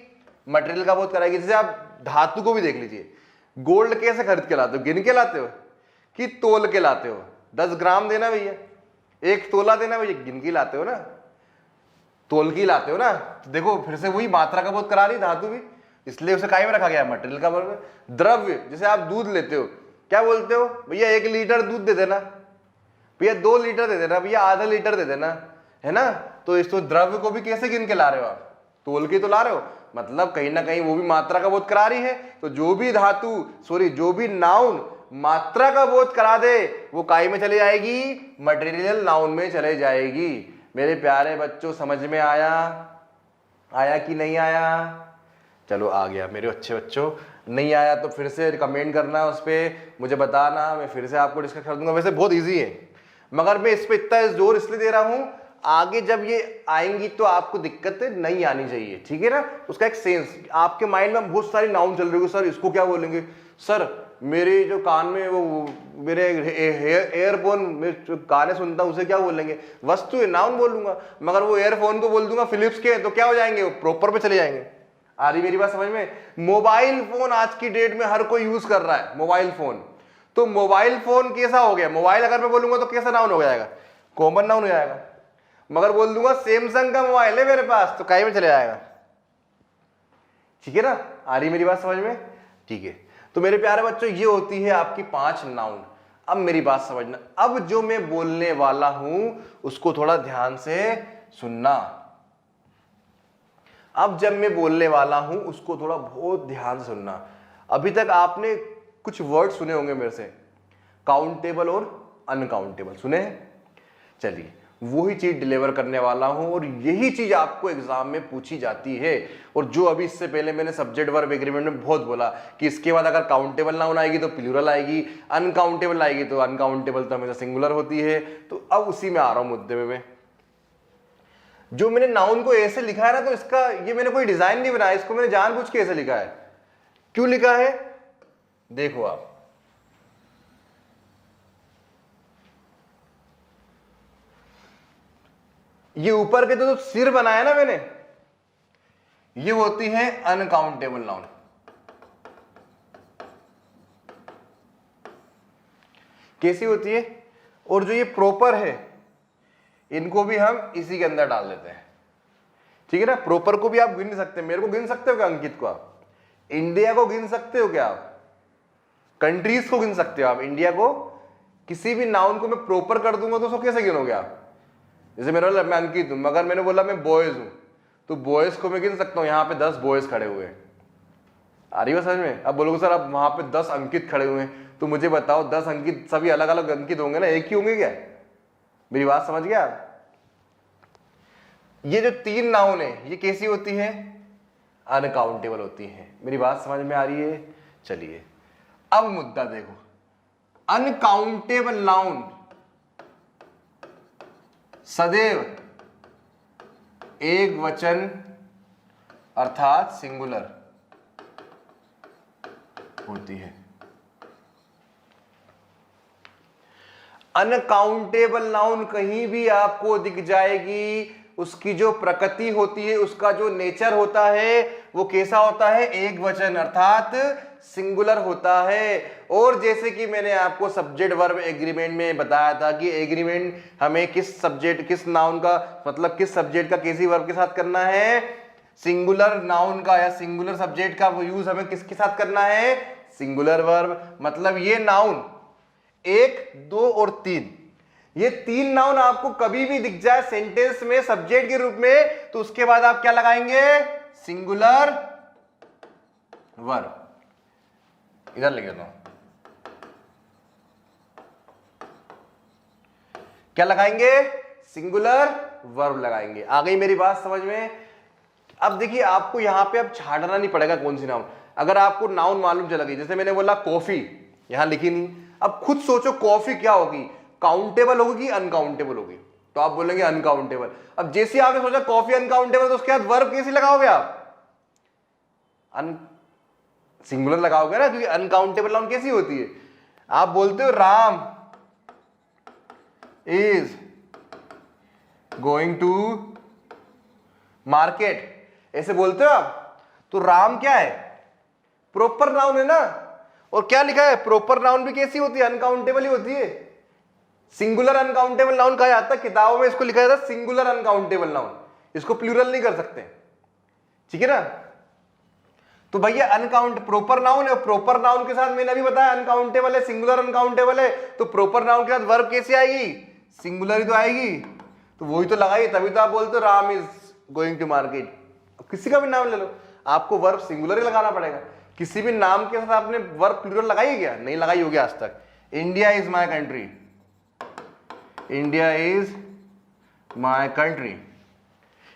मटेरियल का बोध कराएगी। जैसे आप धातु को भी देख लीजिए, गोल्ड कैसे खरीद के लाते हो, गिन के लाते हो कि तोल के लाते हो? 10 ग्राम देना भैया, 1 तोला देना भैया, गिन के लाते हो ना, तोल की लाते हो ना। तो देखो फिर से वही मात्रा का बोध करा रही धातु भी, इसलिए उसे काय में रखा गया, मटेरियल का बोध। द्रव्य, जैसे आप दूध लेते हो, क्या बोलते हो भैया 1 लीटर दूध दे देना, भैया 2 लीटर दे देना, भैया आधा लीटर दे देना, है ना। तो इस तो द्रव्य को भी कैसे गिन के ला रहे हो आप, तोल के तो ला रहे हो, मतलब कहीं ना कहीं वो भी मात्रा का बोध करा रही है। तो जो भी जो भी नाउन मात्रा का बोध करा दे वो काय में चले जाएगी, मटेरियल नाउन में चले जाएगी। मेरे प्यारे बच्चों समझ में आया कि नहीं आया? चलो आ गया मेरे अच्छे बच्चों। नहीं आया तो फिर से कमेंट करना, उस पर मुझे बताना, मैं फिर से आपको डिस्कस कर दूंगा। वैसे बहुत इजी है, मगर मैं इस पे इतना जोर इसलिए दे रहा हूं, आगे जब ये आएंगी तो आपको दिक्कत नहीं आनी चाहिए, ठीक है ना। उसका एक सेंस, आपके माइंड में बहुत सारी नाउन चल रही है, सर इसको क्या बोलेंगे, सर मेरे जो कान में वो मेरे एयरफोन में जो गाने सुनता हूं उसे क्या बोलेंगे, वस्तु है, नाउन बोलूंगा। मगर वो एयरफोन को बोल दूंगा फिलिप्स के, तो क्या हो जाएंगे, वो प्रॉपर पे चले जाएंगे। आ रही मेरी बात समझ में। मोबाइल फोन आज की डेट में हर कोई यूज कर रहा है, मोबाइल फोन। तो मोबाइल फोन कैसा हो गया, मोबाइल अगर मैं बोलूंगा तो कैसा नाउन हो जाएगा, कॉमन नाउन हो जाएगा। मगर बोल दूंगा सैमसंग का मोबाइल है मेरे पास, तो काय में चले जाएगा, ठीक है ना। आ रही मेरी बात समझ में, ठीक है। तो मेरे प्यारे बच्चों, ये होती है आपकी 5 नाउन। अब मेरी बात समझना, अब जो मैं बोलने वाला हूं उसको थोड़ा ध्यान से सुनना। अब जब मैं बोलने वाला हूं उसको थोड़ा बहुत ध्यान से सुनना। अभी तक आपने कुछ वर्ड सुने होंगे मेरे से, काउंटेबल और अनकाउंटेबल सुने हैं। चलिए, वही चीज डिलीवर करने वाला हूं और यही चीज आपको एग्जाम में पूछी जाती है। और जो अभी इससे पहले मैंने सब्जेक्ट वर्ब एग्रीमेंट में बहुत बोला कि इसके बाद अगर काउंटेबल नाउन आएगी तो प्लूरल आएगी, अनकाउंटेबल आएगी तो अनकाउंटेबल तो हमेशा सिंगुलर होती है। तो अब उसी में आ रहा हूं मुद्दे में मैं। जो मैंने नाउन को ऐसे लिखा है ना, तो इसका ये मैंने कोई डिजाइन नहीं बनाया, इसको मैंने जानबूझ के ऐसे लिखा है। क्यों लिखा है, देखो आप, ये ऊपर के तो सिर बनाया ना मैंने, ये होती है अनकाउंटेबल नाउन। कैसी होती है, और जो ये प्रॉपर है इनको भी हम इसी के अंदर डाल देते हैं, ठीक है ना। प्रॉपर को भी आप गिन सकते हैं, मेरे को गिन सकते हो क्या, अंकित को आप, इंडिया को गिन सकते हो क्या आप, कंट्रीज को गिन सकते हो आप, इंडिया को। किसी भी नाउन को मैं प्रॉपर कर दूंगा तो उसको कैसे गिनोगे आप। जैसे मेरा मैं अंकित हूं, मगर मैंने बोला मैं बॉयज हूं, तो बॉयज को मैं गिन सकता हूं, यहां पे 10 बॉयज खड़े हुए हैं। आ रही हो समझ में। अब बोलोगे सर अब वहां पे 10 अंकित खड़े हुए हैं, तो मुझे बताओ 10 अंकित सभी अलग अलग अंकित होंगे ना, एक ही होंगे क्या। मेरी बात समझ गया आप। ये जो 3 नाउन है ये कैसी होती है, अनकाउंटेबल होती है। मेरी बात समझ में आ रही है। चलिए अब मुद्दा देखो, अनकाउंटेबल नाउन सदैव एक वचन अर्थात सिंगुलर होती है। अनकाउंटेबल नाउन कहीं भी आपको दिख जाएगी, उसकी जो प्रकृति होती है, उसका जो नेचर होता है वो कैसा होता है, एक वचन अर्थात सिंगुलर होता है। और जैसे कि मैंने आपको सब्जेक्ट वर्ब एग्रीमेंट में बताया था कि एग्रीमेंट हमें किस सब्जेक्ट किस नाउन का मतलब किस सब्जेक्ट का किसी वर्ब के साथ करना है, सिंगुलर नाउन का या सिंगुलर सब्जेक्ट का वो यूज हमें किसके साथ करना है, सिंगुलर वर्ब। मतलब ये नाउन 1, 2 और 3, ये 3 नाउन आपको कभी भी दिख जाए सेंटेंस में सब्जेक्ट के रूप में, तो उसके बाद आप क्या लगाएंगे, सिंगुलर वर्ब। इधर लिख देता हूं, क्या लगाएंगे, सिंगुलर वर्ब लगाएंगे। आ गई मेरी बात समझ में। अब देखिए आपको यहां पे अब छांटना नहीं पड़ेगा कौन सी नाउन। अगर आपको नाउन मालूम चला गई, जैसे मैंने बोला कॉफी, यहां लिखी नहीं, अब खुद सोचो कॉफी क्या होगी, काउंटेबल होगी कि अनकाउंटेबल होगी, तो आप बोलेंगे अनकाउंटेबल। अब जैसे आपने सोचा कॉफी अनकाउंटेबल, तो उसके बाद वर्ब कैसे लगाओगे आप, सिंगुलर लगाओगे ना, क्योंकि अनकाउंटेबल नाउन कैसी होती है, आप बोलते हो Ram is going to market, ऐसे बोलते हो आप, तो राम क्या है, प्रॉपर नाउन है ना। और क्या लिखा है, प्रॉपर नाउन भी कैसी होती है, अनकाउंटेबल ही होती है। सिंगुलर अनकाउंटेबल नाउन कहा जाता है, किताबों में इसको लिखा जाता है सिंगुलर अनकाउंटेबल नाउन, इसको प्लूरल नहीं कर सकते, ठीक है ना। तो भैया अनकाउंट प्रॉपर नाउन है, प्रॉपर नाउन के साथ मैंने अभी बताया अनकाउंटेबल है, सिंगुलर अनकाउंटेबल है, तो प्रॉपर नाउन के साथ वर्ब कैसे आएगी, सिंगुलर ही तो आएगी, तो वही तो लगाई, तभी तो आप बोलते हो Ram is going to market. किसी का भी नाम ले लो, आपको वर्ब सिंगुलर ही लगाना पड़ेगा। किसी भी नाम के साथ आपने वर्ब प्लूरल लगाई क्या, नहीं लगाई होगी आज तक। India is my country, India is my country,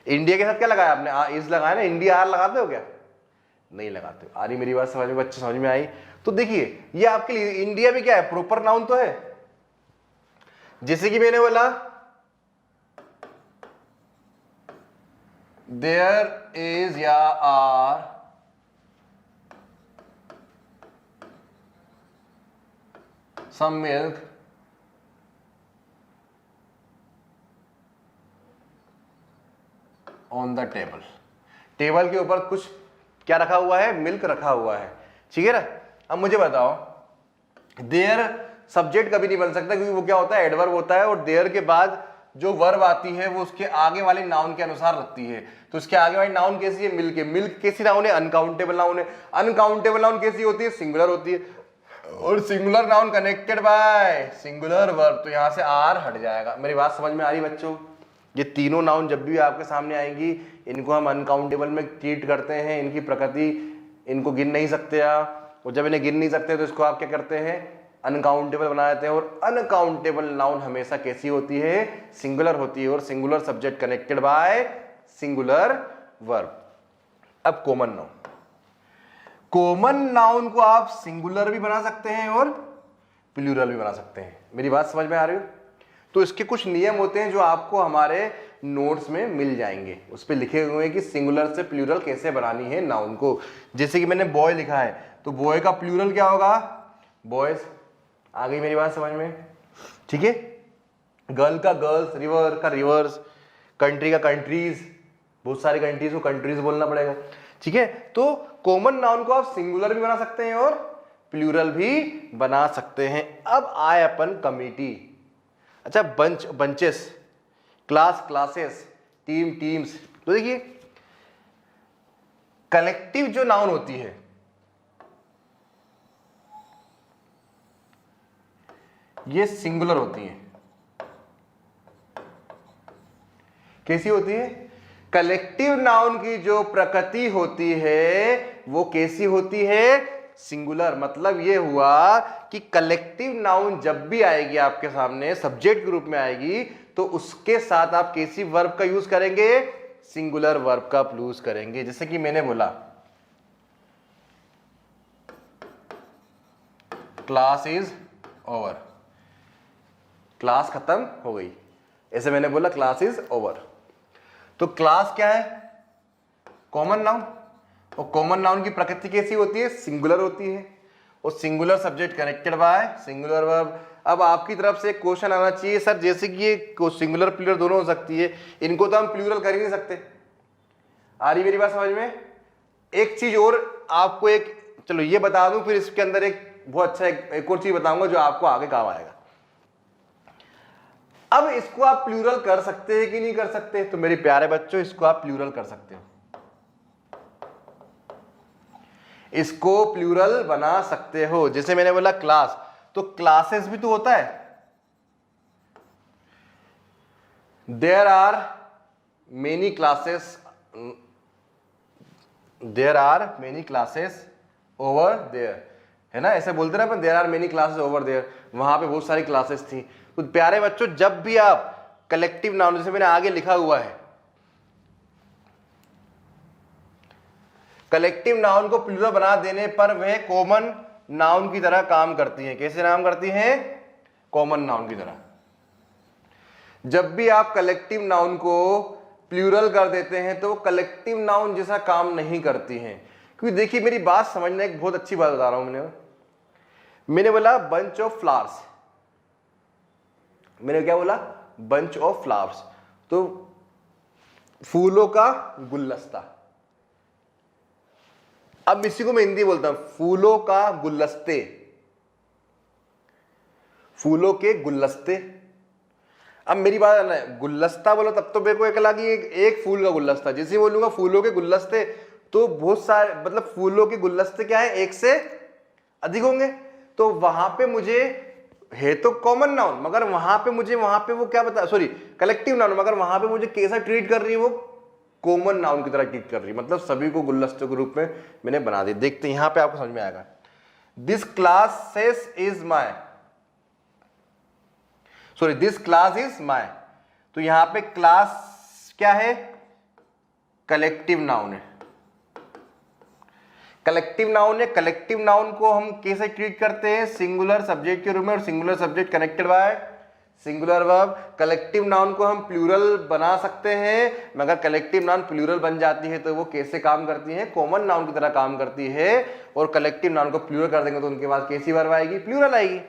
India के साथ क्या लगाया आपने, इज लगाया ना, इंडिया आर लगाते हो क्या, नहीं लगाते। आ रही मेरी बात समझ में, बच्चे समझ में आई। तो देखिए ये आपके लिए इंडिया भी क्या है, प्रॉपर नाउन तो है। जैसे कि मैंने बोला देयर इज या are some milk on the table. Table के ऊपर कुछ क्या रखा हुआ है, मिल्क रखा हुआ है, ठीक है ना। अब मुझे बताओ, देयर सब्जेक्ट कभी नहीं बन सकता क्योंकि वो क्या होता है, एडवर्ब होता है, और देयर के बाद जो वर्ब आती है वो उसके आगे वाले नाउन के अनुसार लगती है। तो उसके आगे वाली नाउन कैसी है, मिल्क है। मिल्क कैसी नाउन है, अनकाउंटेबल नाउन है। अनकाउंटेबल नाउन कैसी होती है, सिंगुलर होती है, और singular noun connected by singular verb, तो यहां से आर हट जाएगा। मेरी बात समझ में आ रही बच्चों? ये तीनों नाउन जब भी आपके सामने आएंगी, इनको हम अनकाउंटेबल में ट्रीट करते हैं। इनकी प्रकृति, इनको गिन नहीं सकते आप, और जब इन्हें गिन नहीं सकते तो इसको आप क्या करते हैं, अनकाउंटेबल बना देते हैं। और अनकाउंटेबल नाउन हमेशा कैसी होती है, सिंगुलर होती है, और singular subject connected by singular verb. अब कॉमन नाउन, कॉमन नाउन को आप सिंगुलर भी बना सकते हैं और प्लूरल भी बना सकते हैं। मेरी बात समझ में आ रही हो? तो इसके कुछ नियम होते हैं जो आपको हमारे नोट्स में मिल जाएंगे, उस पर लिखे हुए हैं कि सिंगुलर से प्लूरल कैसे बनानी है नाउन को। जैसे कि मैंने बॉय लिखा है, तो बॉय का प्लूरल क्या होगा, बॉयज। आ गई मेरी बात समझ में? ठीक है। गर्ल का गर्ल्स, रिवर का रिवर्स, कंट्री का कंट्रीज, बहुत सारी कंट्रीज को कंट्रीज बोलना पड़ेगा, ठीक है। तो कॉमन नाउन को आप सिंगुलर भी बना सकते हैं और प्लूरल भी बना सकते हैं। अब आए अपन कमिटी। अच्छा, bunch bunches, class classes, team teams. तो देखिए, कलेक्टिव जो नाउन होती है ये सिंगुलर होती है। कैसी होती है, कलेक्टिव नाउन की जो प्रकृति होती है वो कैसी होती है, सिंगुलर। मतलब ये हुआ कि कलेक्टिव नाउन जब भी आएगी आपके सामने, सब्जेक्ट के रूप में आएगी, तो उसके साथ आप कैसी वर्ब का यूज करेंगे, सिंगुलर वर्ब का यूज करेंगे। जैसे कि मैंने बोला क्लास इज ओवर, क्लास खत्म हो गई, ऐसे मैंने बोला क्लास इज ओवर। तो क्लास क्या है, कॉमन नाउन, और कॉमन नाउन की प्रकृति कैसी होती है, सिंगुलर होती है, और singular subject connected by singular verb. अब आपकी तरफ से एक क्वेश्चन आना चाहिए, सर जैसे कि ये सिंगुलर प्लूरल दोनों हो सकती है, इनको तो हम प्लूरल कर ही नहीं सकते। आ रही मेरी बात समझ में? एक चीज और आपको एक, चलो ये बता दूं, फिर इसके अंदर एक बहुत अच्छा एक और चीज बताऊंगा जो आपको आगे काम आएगा। अब इसको आप प्लूरल कर सकते हैं कि नहीं कर सकते? तो मेरे प्यारे बच्चों, इसको आप प्लूरल कर सकते हो, इसको प्लूरल बना सकते हो। जैसे मैंने बोला क्लास, तो क्लासेस भी तो होता है, there are many classes, there are many classes over there, है ना, ऐसे बोलते ना अपन, there are many classes over there, वहां पे बहुत सारी क्लासेस थी। तो प्यारे बच्चों, जब भी आप कलेक्टिव नाउन, जैसे मैंने आगे लिखा हुआ है, कलेक्टिव नाउन को प्लूरल बना देने पर वह कॉमन नाउन की तरह काम करती है। कैसे नाम करती हैं, कॉमन नाउन की तरह। जब भी आप कलेक्टिव नाउन को प्लूरल कर देते हैं तो कलेक्टिव नाउन जैसा काम नहीं करती हैं। क्योंकि देखिए, मेरी बात समझना, एक बहुत अच्छी बात बता रहा हूं। मैंने बोला बंच ऑफ फ्लावर्स, मैंने क्या बोला, बंच ऑफ फ्लावर्स, तो फूलों का गुलदस्ता। अब इसी को मैं हिंदी बोलता हूं, फूलों का गुलदस्ते, फूलों के गुलदस्ते। अब मेरी बात है ना, गुलदस्ता बोलो तब तो मेरे को एक लगी एक फूल का गुलदस्ता। जैसे बोलूंगा फूलों के गुलदस्ते, तो बहुत सारे, मतलब फूलों के गुलदस्ते क्या है, एक से अधिक होंगे। तो वहां पे मुझे है तो कॉमन नाउन, मगर वहां पे मुझे, वहां पे वो क्या बता, सॉरी कलेक्टिव नाउन, मगर वहां पे मुझे कैसा ट्रीट कर रही है, वो कॉमन नाउन की तरह ट्रीट कर रही है। मतलब सभी को गुलदस्ते के रूप में मैंने बना दी। देखते हैं यहां पे आपको समझ में आएगा। This classes is my, sorry this class is my, तो यहां पे क्लास क्या है, कलेक्टिव नाउन है, कलेक्टिव नाउन है। कलेक्टिव नाउन को हम कैसे ट्रीट करते हैं, सिंगुलर सब्जेक्ट के रूप में, और singular subject connected by singular verb. Collective noun को हम प्लूरल बना सकते हैं, मगर कलेक्टिव नाउन प्लूरल बन जाती है तो वो कैसे काम करती है, कॉमन नाउन की तरह काम करती है। और कलेक्टिव नाउन को प्लूरल कर देंगे तो उनके पास कैसी वर्ब आएगी, प्लूरल आएगी।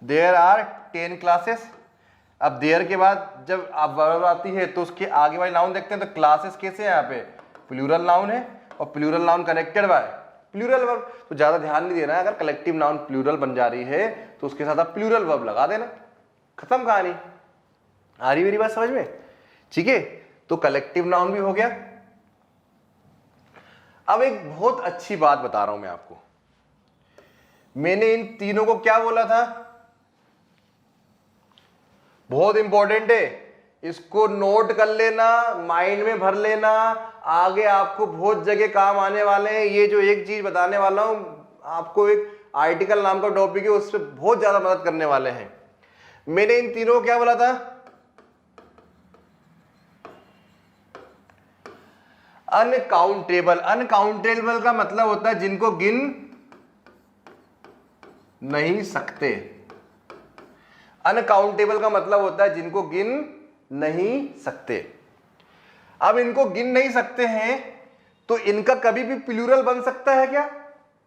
There are 10 classes. अब देयर के बाद जब आप वर्ब आती है तो उसके आगे वाली नाउन देखते हैं तो क्लासेस कैसे है, यहाँ पे प्लूरल नाउन है और plural noun connected by plural verb. तो ज्यादा ध्यान नहीं देना है, अगर कलेक्टिव नाउन प्लूरल बन जा रही है तो उसके साथ आप प्लूरल वर्ब लगा देना, खत्म कहानी। आ रही मेरी बात समझ में? ठीक है, तो कलेक्टिव नाउन भी हो गया। अब एक बहुत अच्छी बात बता रहा हूं मैं आपको, मैंने इन तीनों को क्या बोला था, बहुत इंपॉर्टेंट है, इसको नोट कर लेना, माइंड में भर लेना, आगे आपको बहुत जगह काम आने वाले हैं। ये जो एक चीज बताने वाला हूं आपको, एक आर्टिकल नाम का टॉपिक है, उस पर बहुत ज्यादा मदद करने वाले हैं। मैंने इन तीनों को क्या बोला था, अनकाउंटेबल। अनकाउंटेबल का मतलब होता है जिनको गिन नहीं सकते। अनकाउंटेबल का मतलब होता है जिनको गिन नहीं सकते। अब इनको गिन नहीं सकते हैं तो इनका कभी भी प्लूरल बन सकता है क्या,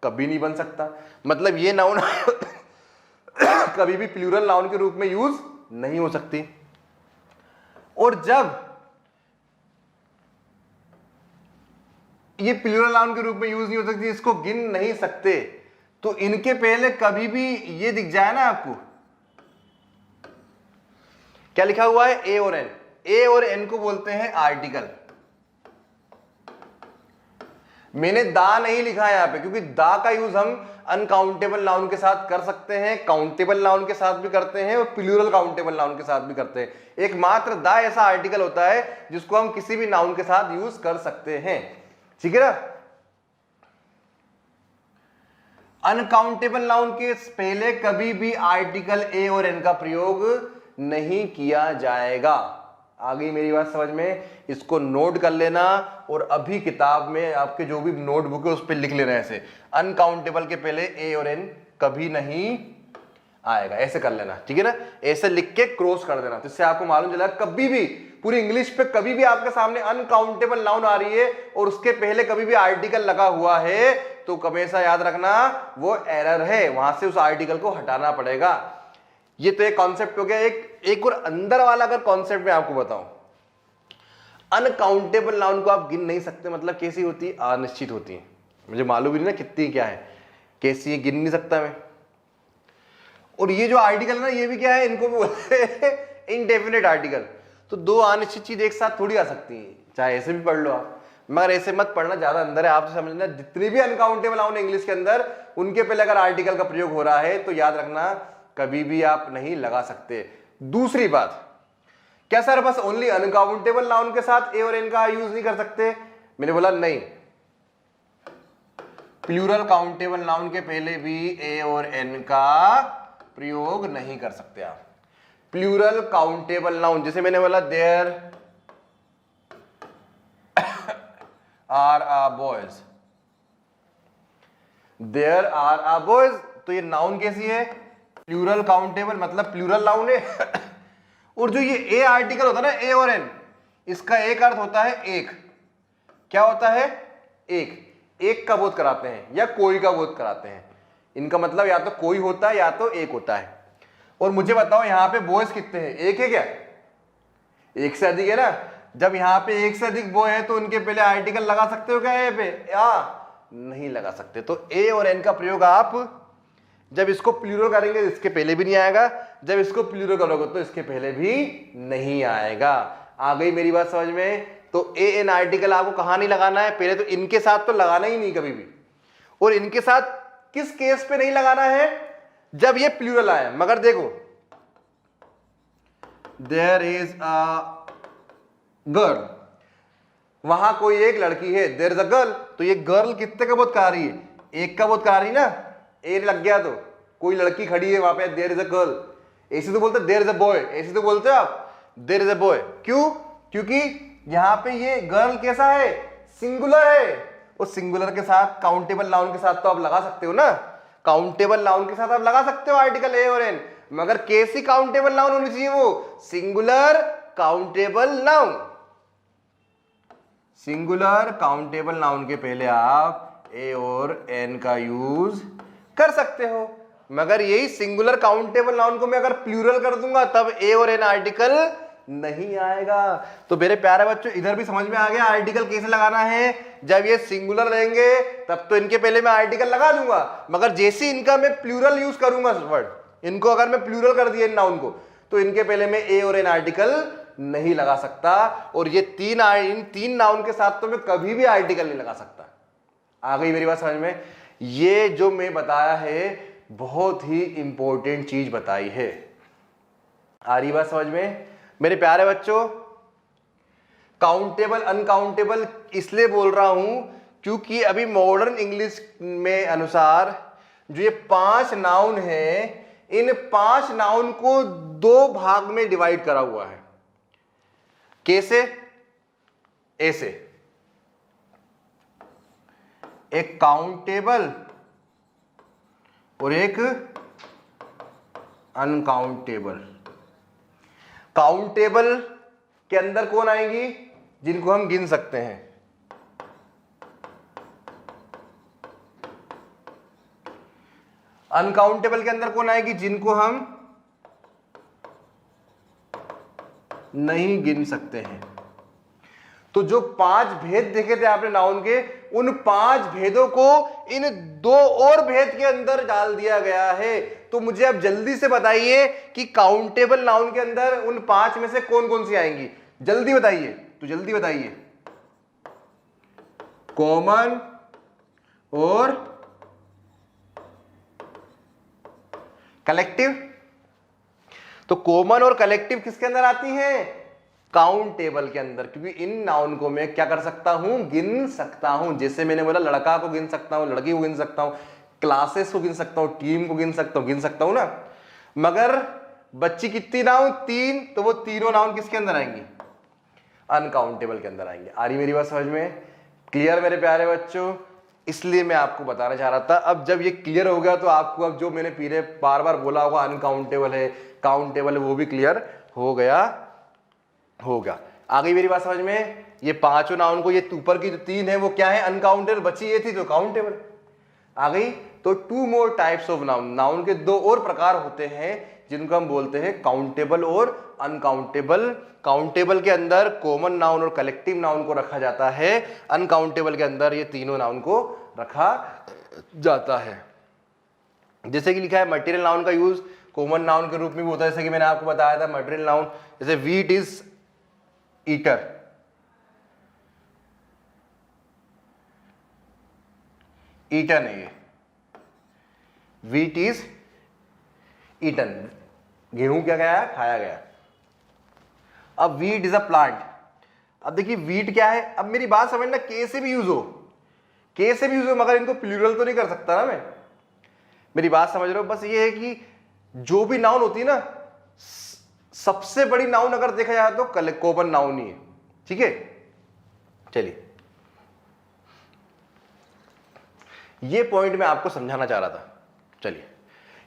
कभी नहीं बन सकता। मतलब ये नाउन कभी भी प्लूरल नाउन के रूप में यूज नहीं हो सकती। और जब ये प्लूरल नाउन के रूप में यूज नहीं हो सकती, इसको गिन नहीं सकते, तो इनके पहले कभी भी ये दिख जाए ना आपको, क्या लिखा हुआ है, ए और एन। ए और एन को बोलते हैं आर्टिकल। मैंने दा नहीं लिखा है यहां पे, क्योंकि दा का यूज हम अनकाउंटेबल नाउन के साथ कर सकते हैं, काउंटेबल नाउन के साथ भी करते हैं और प्लूरल काउंटेबल नाउन के साथ भी करते हैं। एकमात्र दा ऐसा आर्टिकल होता है जिसको हम किसी भी नाउन के साथ यूज कर सकते हैं, ठीक है ना। अनकाउंटेबल नाउन के पहले कभी भी आर्टिकल ए और एन का प्रयोग नहीं किया जाएगा। आ गई मेरी बात समझ में? इसको नोट कर लेना और अभी किताब में आपके जो भी नोटबुक है उस पर लिख लेना, ऐसे अनकाउंटेबल के पहले ए और एन कभी नहीं आएगा, ऐसे कर लेना, ठीक है ना। ऐसे लिख के क्रॉस कर देना, तो इससे आपको मालूम चला कभी भी पूरी इंग्लिश पे कभी भी आपके सामने अनकाउंटेबल नाउन आ रही है और उसके पहले कभी भी आर्टिकल लगा हुआ है तो हमेशा याद रखना वो एरर है, वहां से उस आर्टिकल को हटाना पड़ेगा। ये तो एक कॉन्सेप्ट हो गया। एक और अंदर वाला अगर कॉन्सेप्ट मैं आपको बताऊं, अनकाउंटेबल नाउन को आप गिन नहीं सकते, मतलब कैसी होती है, अनिश्चित होती है। मुझे मालूम ही नहीं ना कितनी क्या है, कैसी है, गिन नहीं सकता मैं। और ये जो आर्टिकल है ना, ये भी क्या है, इनको भी बोलते हैं इनडेफिनेट आर्टिकल। तो दो अनिश्चित चीज एक साथ थोड़ी आ सकती है, चाहे ऐसे भी पढ़ लो आप, मगर ऐसे मत पढ़ना, ज्यादा अंदर है। आप समझना जितनी भी अनकाउंटेबल नाउन इंग्लिश के अंदर, उनके पहले अगर आर्टिकल का प्रयोग हो रहा है तो याद रखना कभी भी आप नहीं लगा सकते। दूसरी बात, क्या सर बस ओनली अनकाउंटेबल नाउन के साथ ए और एन का यूज नहीं कर सकते? मैंने बोला नहीं, प्लूरल काउंटेबल नाउन के पहले भी ए और एन का प्रयोग नहीं कर सकते आप। प्लूरल काउंटेबल नाउन, जैसे मैंने बोला there are a boys, there are a boys, तो ये नाउन कैसी है, प्लूरल काउंटेबल, मतलब प्लूरल नाउन है। और जो ये ए आर्टिकल होता है ना, ए और एन, इसका एक अर्थ होता है एक। क्या होता है? एक का बोध कराते हैं या कोई का बोध कराते हैं। इनका मतलब या तो कोई होता है या तो एक होता है। और मुझे बताओ यहां पे बॉयज कितने हैं? एक है क्या? एक से अधिक है ना। जब यहां पे एक से अधिक बॉय है तो उनके पहले आर्टिकल लगा सकते हो क्या ए पे? या नहीं लगा सकते। तो ए और एन का प्रयोग आप जब इसको प्लूरल करेंगे इसके पहले भी नहीं आएगा, जब इसको प्लूरल करोगे तो इसके पहले भी नहीं आएगा। आ गई मेरी बात समझ में? तो ए एन आर्टिकल आपको कहां नहीं लगाना है, पहले तो इनके साथ तो लगाना ही नहीं कभी भी। और इनके साथ किस केस पे नहीं लगाना है? जब ये प्लूरल आए। मगर देखो, देयर इज अ गर्ल, वहां कोई एक लड़की है, देयर इज अ गर्ल, तो ये गर्ल कितने का बोध करा रही है? एक का बोध करा रही ना। ए लग गया तो कोई लड़की खड़ी है वहां पे, देयर इज अ गर्ल। ऐसे तो बोलते देयर इज अ बॉय, ऐसे तो बोलते हो आप देयर इज अ बॉय। क्यों? क्योंकि यहां पे ये गर्ल कैसा है? सिंगुलर है। और सिंगुलर के साथ काउंटेबल नाउन के साथ तो आप लगा सकते हो ना, काउंटेबल नाउन के साथ आप लगा सकते हो आर्टिकल ए और एन। मगर कैसी काउंटेबल नाउन होनी चाहिए? वो singular countable noun. Singular countable noun के पहले आप ए और एन का यूज कर सकते हो, मगर यही सिंगुलर काउंटेबल नाउन को मैं अगर प्लूरल कर दूंगा तब ए और एन आर्टिकल नहीं आएगा। तो मेरे प्यारे बच्चों इधर भी समझ में आ गया आर्टिकल कैसे लगाना है। जब ये सिंगुलर रहेंगे तब तो इनके पहले मैं आर्टिकल लगा दूंगा, मगर जैसे इनका मैं प्लूरल यूज करूंगा वर्ड, इनको अगर मैं प्लूरल कर दिया नाउन को, तो इनके पहले मैं ए और एन आर्टिकल नहीं लगा सकता। और ये इन तीन नाउन के साथ तो मैं कभी भी आर्टिकल नहीं लगा सकता। आ गई मेरी बात समझ में? ये जो मैं बताया है बहुत ही इंपॉर्टेंट चीज बताई है। आ रही बात समझ में मेरे प्यारे बच्चों? काउंटेबल अनकाउंटेबल इसलिए बोल रहा हूं क्योंकि अभी मॉडर्न इंग्लिश में अनुसार जो ये 5 नाउन हैं, इन 5 नाउन को 2 भाग में डिवाइड करा हुआ है। कैसे? ऐसे, एक काउंटेबल और एक अनकाउंटेबल। काउंटेबल के अंदर कौन आएंगी? जिनको हम गिन सकते हैं। अनकाउंटेबल के अंदर कौन आएगी? जिनको हम नहीं गिन सकते हैं। तो जो 5 भेद देखे थे आपने नाउन के, उन 5 भेदों को इन 2 और भेद के अंदर डाल दिया गया है। तो मुझे अब जल्दी से बताइए कि काउंटेबल नाउन के अंदर उन 5 में से कौन कौन सी आएंगी? जल्दी बताइए, तो जल्दी बताइए। कॉमन और कलेक्टिव। तो कॉमन और कलेक्टिव किसके अंदर आती हैं? काउंटेबल के अंदर, क्योंकि इन नाउन को मैं क्या कर सकता हूं? गिन सकता हूं। जैसे मैंने बोला लड़का को गिन सकता हूं, लड़की को गिन सकता हूं, क्लासेस को गिन सकता हूं, टीम को गिन सकता हूं ना। मगर बच्ची कितनी नाउन? 3, तो वो तीनों नाउन किसके अंदर आएंगी? अनकाउंटेबल के अंदर आएंगे। आ रही मेरी बात समझ में? क्लियर मेरे प्यारे बच्चों? इसलिए मैं आपको बताना चाह रहा था। अब जब ये क्लियर हो गया तो आपको अब जो मैंने पीछे बार बार बोला होगा अनकाउंटेबल है, काउंटेबल है, वो भी क्लियर हो गया होगा। आ गई मेरी बात समझ में? ये 5 नाउन को, ये ऊपर की जो 3 है वो क्या है? अनकाउंटेबल। बची ये थी जो काउंटेबल। आ गई? तो 2 more types of noun. Noun के 2 और प्रकार होते हैं जिनको हम बोलते हैं काउंटेबल और अनकाउंटेबल। काउंटेबल के अंदर कॉमन नाउन और कलेक्टिव नाउन को रखा जाता है, अनकाउंटेबल के अंदर ये तीनों नाउन को रखा जाता है। जैसे कि लिखा है मटेरियल नाउन का यूज कॉमन नाउन के रूप में भी होता है। जैसे कि मैंने आपको बताया था मटेरियल नाउन, जैसे वीट इज ईटर, ईटन है ये, वीट इज ईटन, गेहूं क्या गया? खाया गया। अब वीट इज अ प्लांट। अब देखिए वीट क्या है? अब मेरी बात समझना, कैसे भी यूज हो, कैसे भी यूज हो, मगर इनको प्लूरल तो नहीं कर सकता ना मैं। मेरी बात समझ रहे हो? बस ये है कि जो भी नाउन होती है ना, सबसे बड़ी नाउन अगर देखा जाए तो कॉमन नाउन ही है। ठीक है, चलिए ये पॉइंट मैं आपको समझाना चाह रहा था। चलिए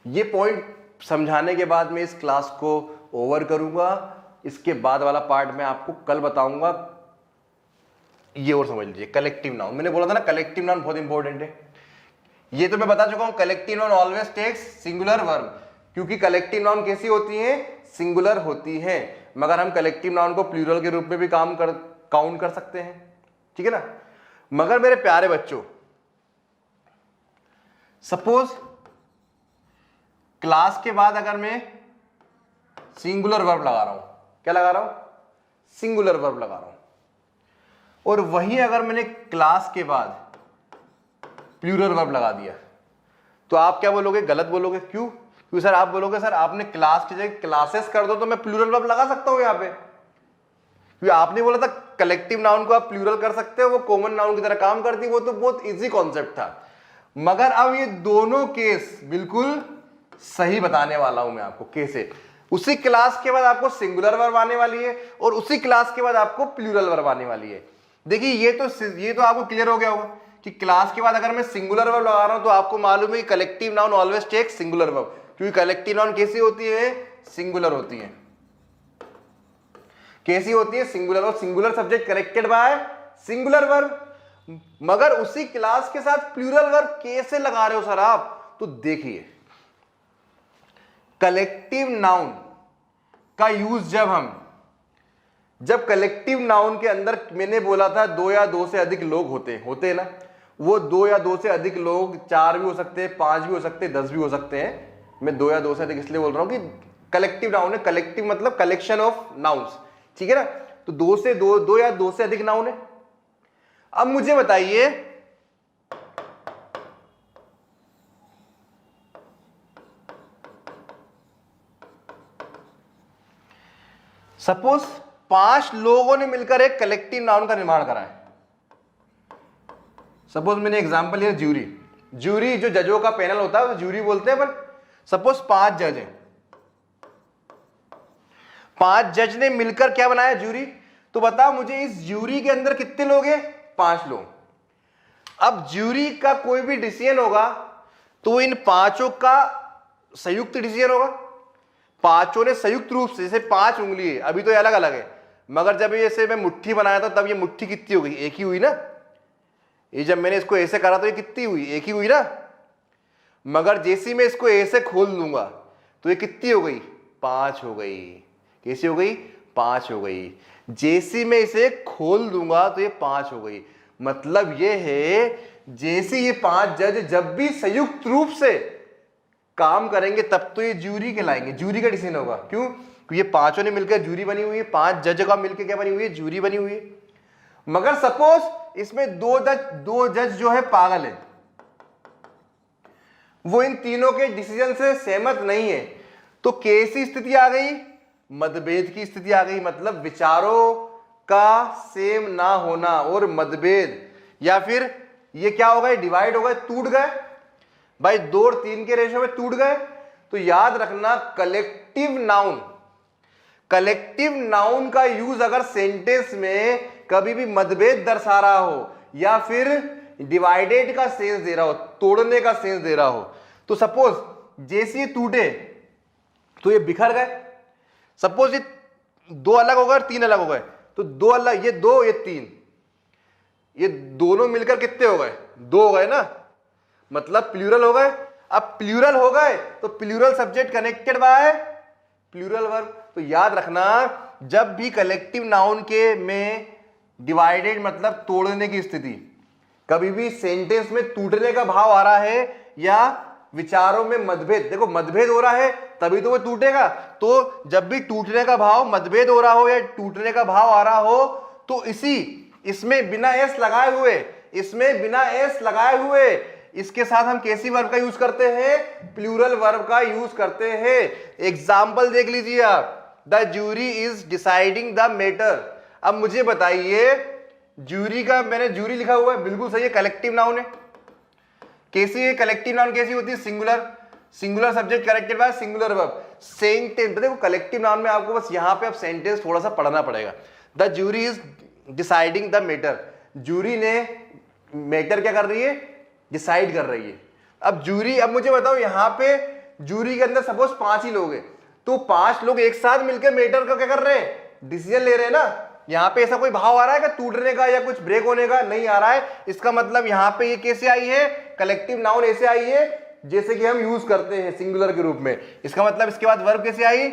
ये पॉइंट समझाने के बाद मैं इस क्लास को ओवर करूंगा। इसके बाद वाला पार्ट मैं आपको कल बताऊंगा। ये और समझ लीजिए कलेक्टिव नाउन। मैंने बोला था ना कलेक्टिव नाउन बहुत इंपॉर्टेंट है। ये तो मैं बता चुका हूं, collective noun always takes singular verb, क्योंकि कलेक्टिव नाउन कैसी होती हैं? सिंगुलर होती हैं। मगर हम कलेक्टिव नाउन को प्लूरल के रूप में भी काउंट कर सकते हैं। ठीक है ना? मगर मेरे प्यारे बच्चों, सपोज क्लास के बाद अगर मैं सिंगुलर वर्ब लगा रहा हूं, क्या लगा रहा हूं? सिंगुलर वर्ब लगा रहा हूं, और वहीं अगर मैंने क्लास के बाद प्लूरल वर्ब लगा दिया, तो आप क्या बोलोगे? गलत बोलोगे। क्यों? क्योंकि सर आप बोलोगे सर आपने क्लास की जगह क्लासेस कर दो तो मैं प्लूरल वर्ब लगा सकता हूं यहां पे, क्योंकि आपने बोला था कलेक्टिव नाउन को आप प्लूरल कर सकते हो, वो कॉमन नाउन की तरह काम करती है। वो तो बहुत इजी कॉन्सेप्ट था। मगर अब ये दोनों केस बिल्कुल सही बताने वाला हूं मैं आपको। कैसे? उसी क्लास के बाद आपको सिंगुलर वर्ब आने वाली है और उसी क्लास के बाद आपको प्लूरल वर्ब आने वाली है। देखिए ये तो आपको क्लियर हो गया होगा कि क्लास के बाद अगर मैं सिंगुलर वर्ब लगा रहा हूं तो आपको मालूम है कि collective noun always takes singular verb. क्योंकि कलेक्टिव नाउन कैसी होती है, सिंगुलर होती है। कैसी होती है, सिंगुलर, और singular subject corrected bye singular verb. मगर उसी क्लास के साथ प्लूरल वर्ब कैसे लगा रहे हो सर आप, तो देखिए कलेक्टिव नाउन का यूज जब कलेक्टिव नाउन के अंदर मैंने बोला था 2 या 2 से अधिक लोग होते हैं ना, वो 2 या 2 से अधिक लोग 4 भी हो सकते हैं, 5 भी हो सकते हैं, 10 भी हो सकते हैं। मैं 2 या 2 से अधिक इसलिए बोल रहा हूं कि कलेक्टिव नाउन है, कलेक्टिव मतलब कलेक्शन ऑफ नाउन्स, ठीक है ना। तो 2 या 2 से अधिक नाउन है। अब मुझे बताइए सपोज 5 लोगों ने मिलकर एक कलेक्टिव नाउन का निर्माण करा है। सपोज मैंने एग्जांपल लिया ज्यूरी जो जजों का पैनल होता है वो ज्यूरी बोलते हैं, पर सपोज 5 जज हैं, 5 जज ने मिलकर क्या बनाया, ज्यूरी। तो बताओ मुझे इस ज्यूरी के अंदर कितने लोग हैं, 5 लोग। अब ज्यूरी का कोई भी डिसीजन होगा तो इन 5 का संयुक्त डिसीजन होगा। 5 ने संयुक्त रूप से, जैसे 5 उंगली है, अभी तो ये अलग अलग है, मगर जब ये मैं मुट्ठी बनाया था तब ये मुट्ठी कितनी हो गई, एक ही हुई ना। ये जब मैंने इसको ऐसे करा तो ये कितनी हुई, एक ही हुई ना। मगर जैसे मैं इसको ऐसे खोल दूंगा तो ये कितनी हो गई, 5 हो गई। कैसी हो गई, 5 हो गई। जैसे मैं इसे खोल दूंगा तो ये 5 हो गई। मतलब ये है जैसे ये 5 जज जब भी संयुक्त रूप से काम करेंगे तब तो ये ज्यूरी कहलाएंगे, ज्यूरी का डिसीजन होगा। क्यों, क्योंकि ये 5 ने मिलकर ज्यूरी बनी हुई है, 5 जज का मिलकर क्या बनी हुई है, ज्यूरी बनी हुई है। मगर सपोज इसमें 2 जज जो है पागल है, वो इन तीनों के डिसीजन से सहमत नहीं है, तो कैसी स्थिति आ गई, मतभेद की स्थिति आ गई। मतलब विचारों का सेम ना होना और मतभेद, या फिर ये क्या हो गए, डिवाइड हो गए, टूट गए भाई, 2 और 3 के रेशो में टूट गए। तो याद रखना कलेक्टिव नाउन का यूज अगर सेंटेंस में कभी भी मतभेद दर्शा रहा हो या फिर डिवाइडेड का सेंस दे रहा हो, तोड़ने का सेंस दे रहा हो, तो सपोज जैसे ये टूटे तो ये बिखर गए। सपोज ये 2 अलग हो गए, 3 अलग हो गए, तो 2 अलग, ये 2 ये 3, ये दोनों मिलकर कितने हो गए, 2 हो गए ना, मतलब प्लूरल हो गए। अब प्लूरल हो गए तो plural subject connected by plural verb. तो याद रखना जब भी कलेक्टिव नाउन के में डिवाइडेड मतलब तोड़ने की स्थिति, कभी भी सेंटेंस में टूटने का भाव आ रहा है या विचारों में मतभेद, देखो मतभेद हो रहा है तभी तो वो टूटेगा। तो जब भी टूटने का भाव, मतभेद हो रहा हो या टूटने का भाव आ रहा हो, तो इसमें बिना एस लगाए हुए इसके साथ हम कैसी वर्ब का यूज करते हैं, प्लूरल वर्ब का यूज करते हैं। एग्जाम्पल देख लीजिए आप, the jury is deciding the matter. अब मुझे बताइए ज्यूरी का, मैंने ज्यूरी लिखा हुआ है, बिल्कुल सही है, कलेक्टिव नाउन है। कैसी है कलेक्टिव नाउन, कैसी होती है, singular subject corrected bye singular verb. Sentence देखो कलेक्टिव नाउन में आपको बस यहां पे अब सेंटेंस थोड़ा सा पढ़ना पड़ेगा। The jury is deciding the matter, jury ने मैटर क्या कर रही है, डिसाइड कर रही है। अब ज्यूरी, अब मुझे बताओ यहां पे ज्यूरी के अंदर सपोज 5 ही लोग हैं, तो 5 लोग एक साथ मिलकर मैटर का क्या कर रहे हैं, डिसीजन ले रहे हैं ना। यहां पे ऐसा कोई भाव आ रहा है कि टूटने का या कुछ ब्रेक होने का, नहीं आ रहा है। इसका मतलब यहां पे ये कैसे आई है, कलेक्टिव नाउन ऐसे आई है जैसे कि हम यूज करते हैं सिंगुलर के रूप में। इसका मतलब इसके बाद वर्ब कैसे आई,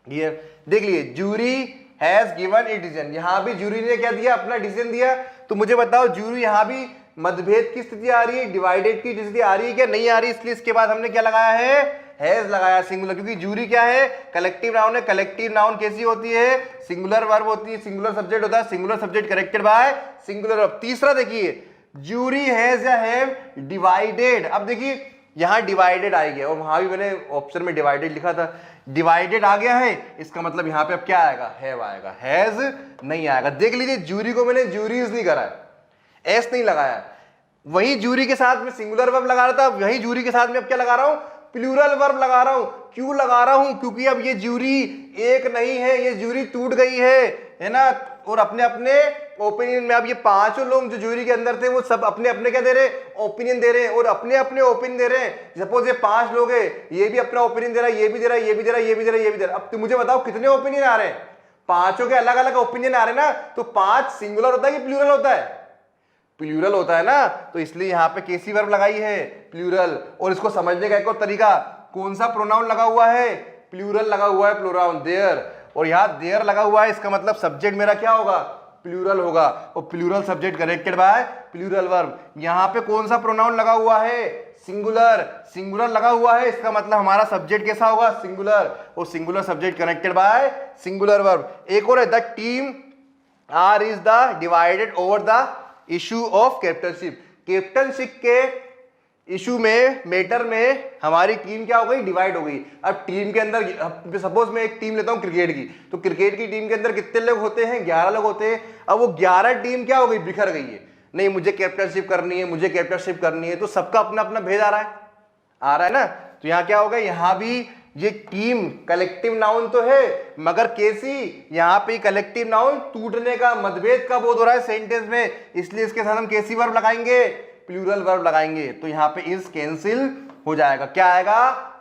ये देख लिए, jury has given a decision. यहां भी ज्यूरी ने क्या दिया, अपना डिसीजन दिया। तो मुझे बताओ ज्यूरी यहां भी मतभेद की स्थिति आ रही है, डिवाइडेड की स्थिति आ रही है क्या, नहीं आ रही, इसलिए इसके बाद हमने क्या लगाया है, हैज लगाया सिंगुलर, क्योंकि ज्यूरी क्या है, कलेक्टिव नाउन है। कलेक्टिव नाउन कैसी होती है, सिंगुलर वर्ब होती है, सिंगुलर सब्जेक्ट होता है, singular subject corrected bye singular verb. तीसरा देखिए, ज्यूरी हैज या हैव डिवाइडेड। अब देखिए यहां डिवाइडेड आ गया और वहां भी मैंने ऑप्शन में डिवाइडेड लिखा था, डिवाइडेड आ गया है, इसका मतलब यहां पे अब क्या आएगा, हैव आएगा, हैज नहीं आएगा। देख लीजिए ज्यूरी को मैंने ज्यूरीज नहीं करा है, एस नहीं लगाया। वही ज्यूरी के साथ में सिंगुलर वर्ब लगा रहा था, वही ज्यूरी के साथ में अब क्या लगा रहा हूं, प्लूरल वर्ब लगा रहा हूं। क्यों लगा रहा हूं, क्योंकि अब ये ज्यूरी एक नहीं है, ये ज्यूरी टूट गई है ना, और अपने अपने ओपिनियन में। अब ये पांचों लोग जो जूरी के अंदर थे वो सब अपने अपने क्या दे रहे हैं, ओपिनियन दे रहे हैं, और अपने अपने ओपिनियन दे रहे हैं। सपोज ये 5 लोग हैं, ये भी अपना ओपिनियन दे रहा है, ये भी दे रहा है, ये भी दे रहा है, ये भी दे रहा है, ये भी दे रहा है। अब तुम मुझे बताओ कितने ओपिनियन आ रहे हैं, पांचों के अलग अलग ओपिनियन आ रहे हैं ना। तो 5 सिंगुलर होता है कि प्लूरल होता है, प्लूरल होता है ना। तो इसलिए यहां पे केसी वर्ब लगाई है, प्लूरल। और इसको समझने का एक और तरीका, कौन सा प्रोनाउन लगा हुआ है, प्लूरल लगा हुआ है, प्रोनाउन देयर, और यहां देयर लगा हुआ है, इसका मतलब सब्जेक्ट मेरा क्या होगा, प्लूरल होगा, और plural subject connected by plural verb. यहां पे कौन सा प्रोनाउन लगा हुआ है, सिंगुलर, सिंगुलर लगा हुआ है, इसका मतलब हमारा सब्जेक्ट कैसा होगा, सिंगुलर, और singular subject connected by singular verb. एक और है, the team are is the divided over the issue of captainship. Captainship के इशू में, मैटर में हमारी टीम क्या हो गई, डिवाइड हो गई। अब टीम के अंदर सपोज मैं एक टीम लेता हूं क्रिकेट की, तो क्रिकेट की टीम के अंदर कितने लोग होते हैं, 11 लोग होते हैं। अब वो 11 टीम क्या हो गई, बिखर गई है, नहीं मुझे कैप्टनशिप करनी है, मुझे कैप्टनशिप करनी है, तो सबका अपना अपना भेद आ रहा है ना। तो यहां क्या होगा, यहां भी ये टीम कलेक्टिव नाउन तो है, मगर केसी यहां पे कलेक्टिव नाउन टूटने का, मतभेद का बोध हो रहा है सेंटेंस में, इसलिए इसके साथ हम केसी वर्ब लगाएंगे, प्लूरल वर्ब लगाएंगे। तो यहां पे इज कैंसिल हो जाएगा, क्या आएगा,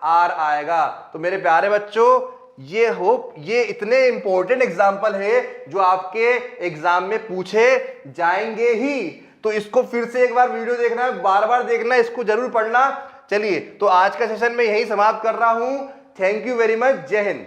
आर आएगा। तो मेरे प्यारे बच्चों, ये इतने इंपॉर्टेंट एग्जाम्पल है जो आपके एग्जाम में पूछे जाएंगे ही। तो इसको फिर से एक बार वीडियो देखना है, बार बार देखना, इसको जरूर पढ़ना। चलिए, तो आज का सेशन मैं यही समाप्त कर रहा हूं। थैंक यू वेरी मच, जय हिंद।